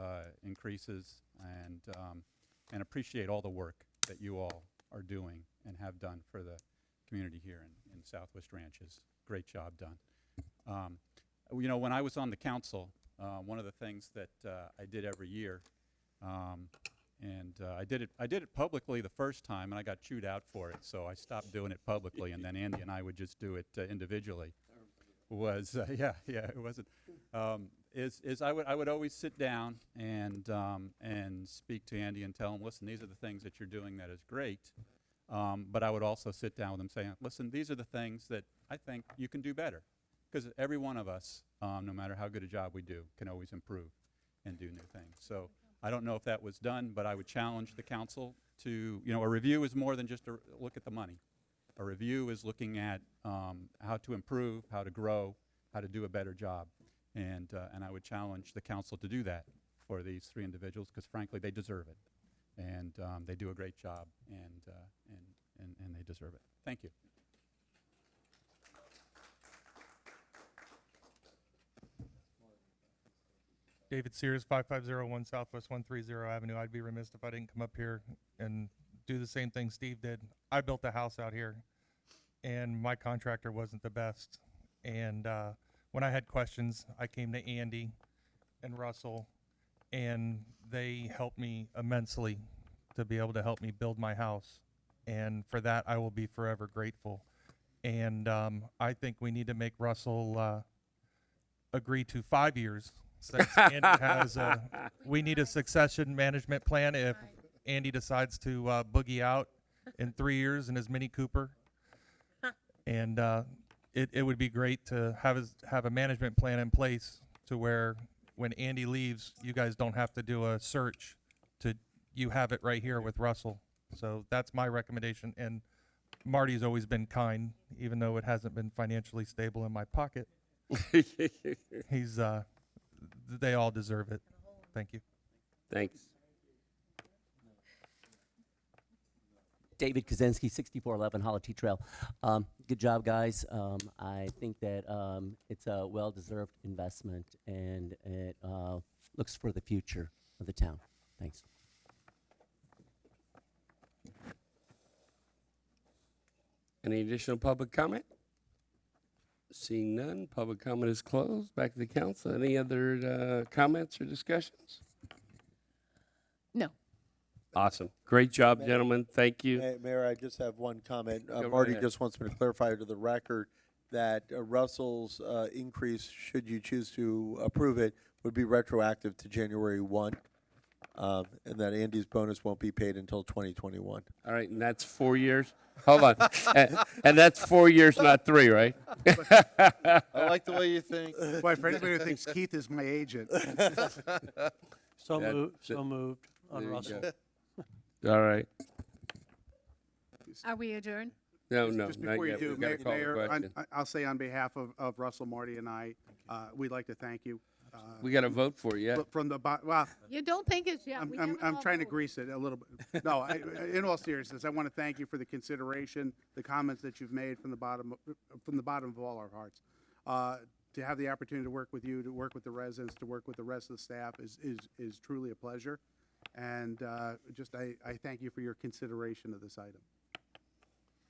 increases and appreciate all the work that you all are doing and have done for the community here in Southwest Ranches. Great job done. You know, when I was on the council, one of the things that I did every year, and I did it publicly the first time, and I got chewed out for it, so I stopped doing it publicly, and then Andy and I would just do it individually. Was it wasn't. Is I would always sit down and speak to Andy and tell him, listen, these are the things that you're doing that is great, but I would also sit down with him saying, listen, these are the things that I think you can do better, because every one of us, no matter how good a job we do, can always improve and do new things. So I don't know if that was done, but I would challenge the council to, you know, a review is more than just a look at the money. A review is looking at how to improve, how to grow, how to do a better job. And I would challenge the council to do that for these 3 individuals, because frankly, they deserve it. And they do a great job, and they deserve it. Thank you. David Sears, 5501 Southwest 130 Avenue. I'd be remiss if I didn't come up here and do the same thing Steve did. I built a house out here, and my contractor wasn't the best. And when I had questions, I came to Andy and Russell, and they helped me immensely to be able to help me build my house. And for that, I will be forever grateful. And I think we need to make Russell agree to 5 years. Since Andy has we need a succession management plan if Andy decides to boogie out in 3 years in his Mini Cooper. And it would be great to have a management plan in place to where when Andy leaves, you guys don't have to do a search. You have it right here with Russell. So that's my recommendation. And Marty's always been kind, even though it hasn't been financially stable in my pocket. He's they all deserve it. Thank you. Thanks. David Kaczynski, 6411 Hollow T Trail. Good job, guys. I think that it's a well-deserved investment, and it looks for the future of the town. Thanks. Any additional public comment? Seeing none, public comment is closed. Back to the council. Any other comments or discussions? No. Awesome. Great job, gentlemen. Thank you. Mayor, I just have one comment. right Marty ahead. just wants me to clarify to the record that Russell's increase, should you choose to approve it, would be retroactive to January 1, and that Andy's bonus won't be paid until 2021. All right, and that's 4 years? Hold on. And that's 4 years, not 3, right? I like the way you think. Boy, for anybody who thinks Keith is my agent. So That- moved on there you Russell. go. All right. Are we adjourned? No, Just not before you yet. do, We've got to call the Mayor, question. I'll say on behalf of Russell, Marty, and I, we'd like to thank you. We got to vote for it, yeah. From the well, You don't think it's yet. We haven't I'm all trying to voted. grease it a little bit. No, in all seriousness, I want to thank you for the consideration, the comments that you've made from the bottom of all our hearts. To have the opportunity to work with you, to work with the residents, to work with the rest of the staff is truly a pleasure. And I thank you for your consideration of this item.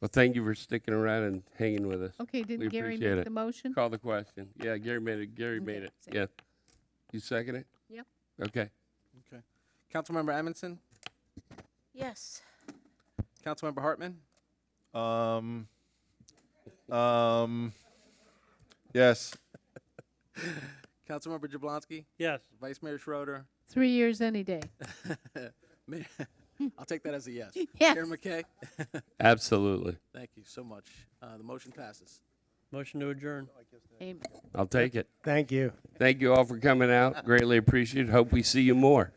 Well, thank you for sticking around and hanging with us. Okay, didn't We Gary appreciate make it. the motion? Call the question. Yeah, Gary made it. Gary made it. Yeah. You second it? Yep. Okay. Okay. Councilmember Amundson? Yes. Councilmember Hartman? Yes. Councilmember Jablonski? Yes. Vice Mayor Schroeder? 3 years any day. I'll take that as a yes. Yes. Chairman McKay? Absolutely. Thank you so much. The motion passes. Motion to adjourn. Amen. I'll take it. Thank you. Thank you all for coming out. Greatly appreciated. Hope we see you more.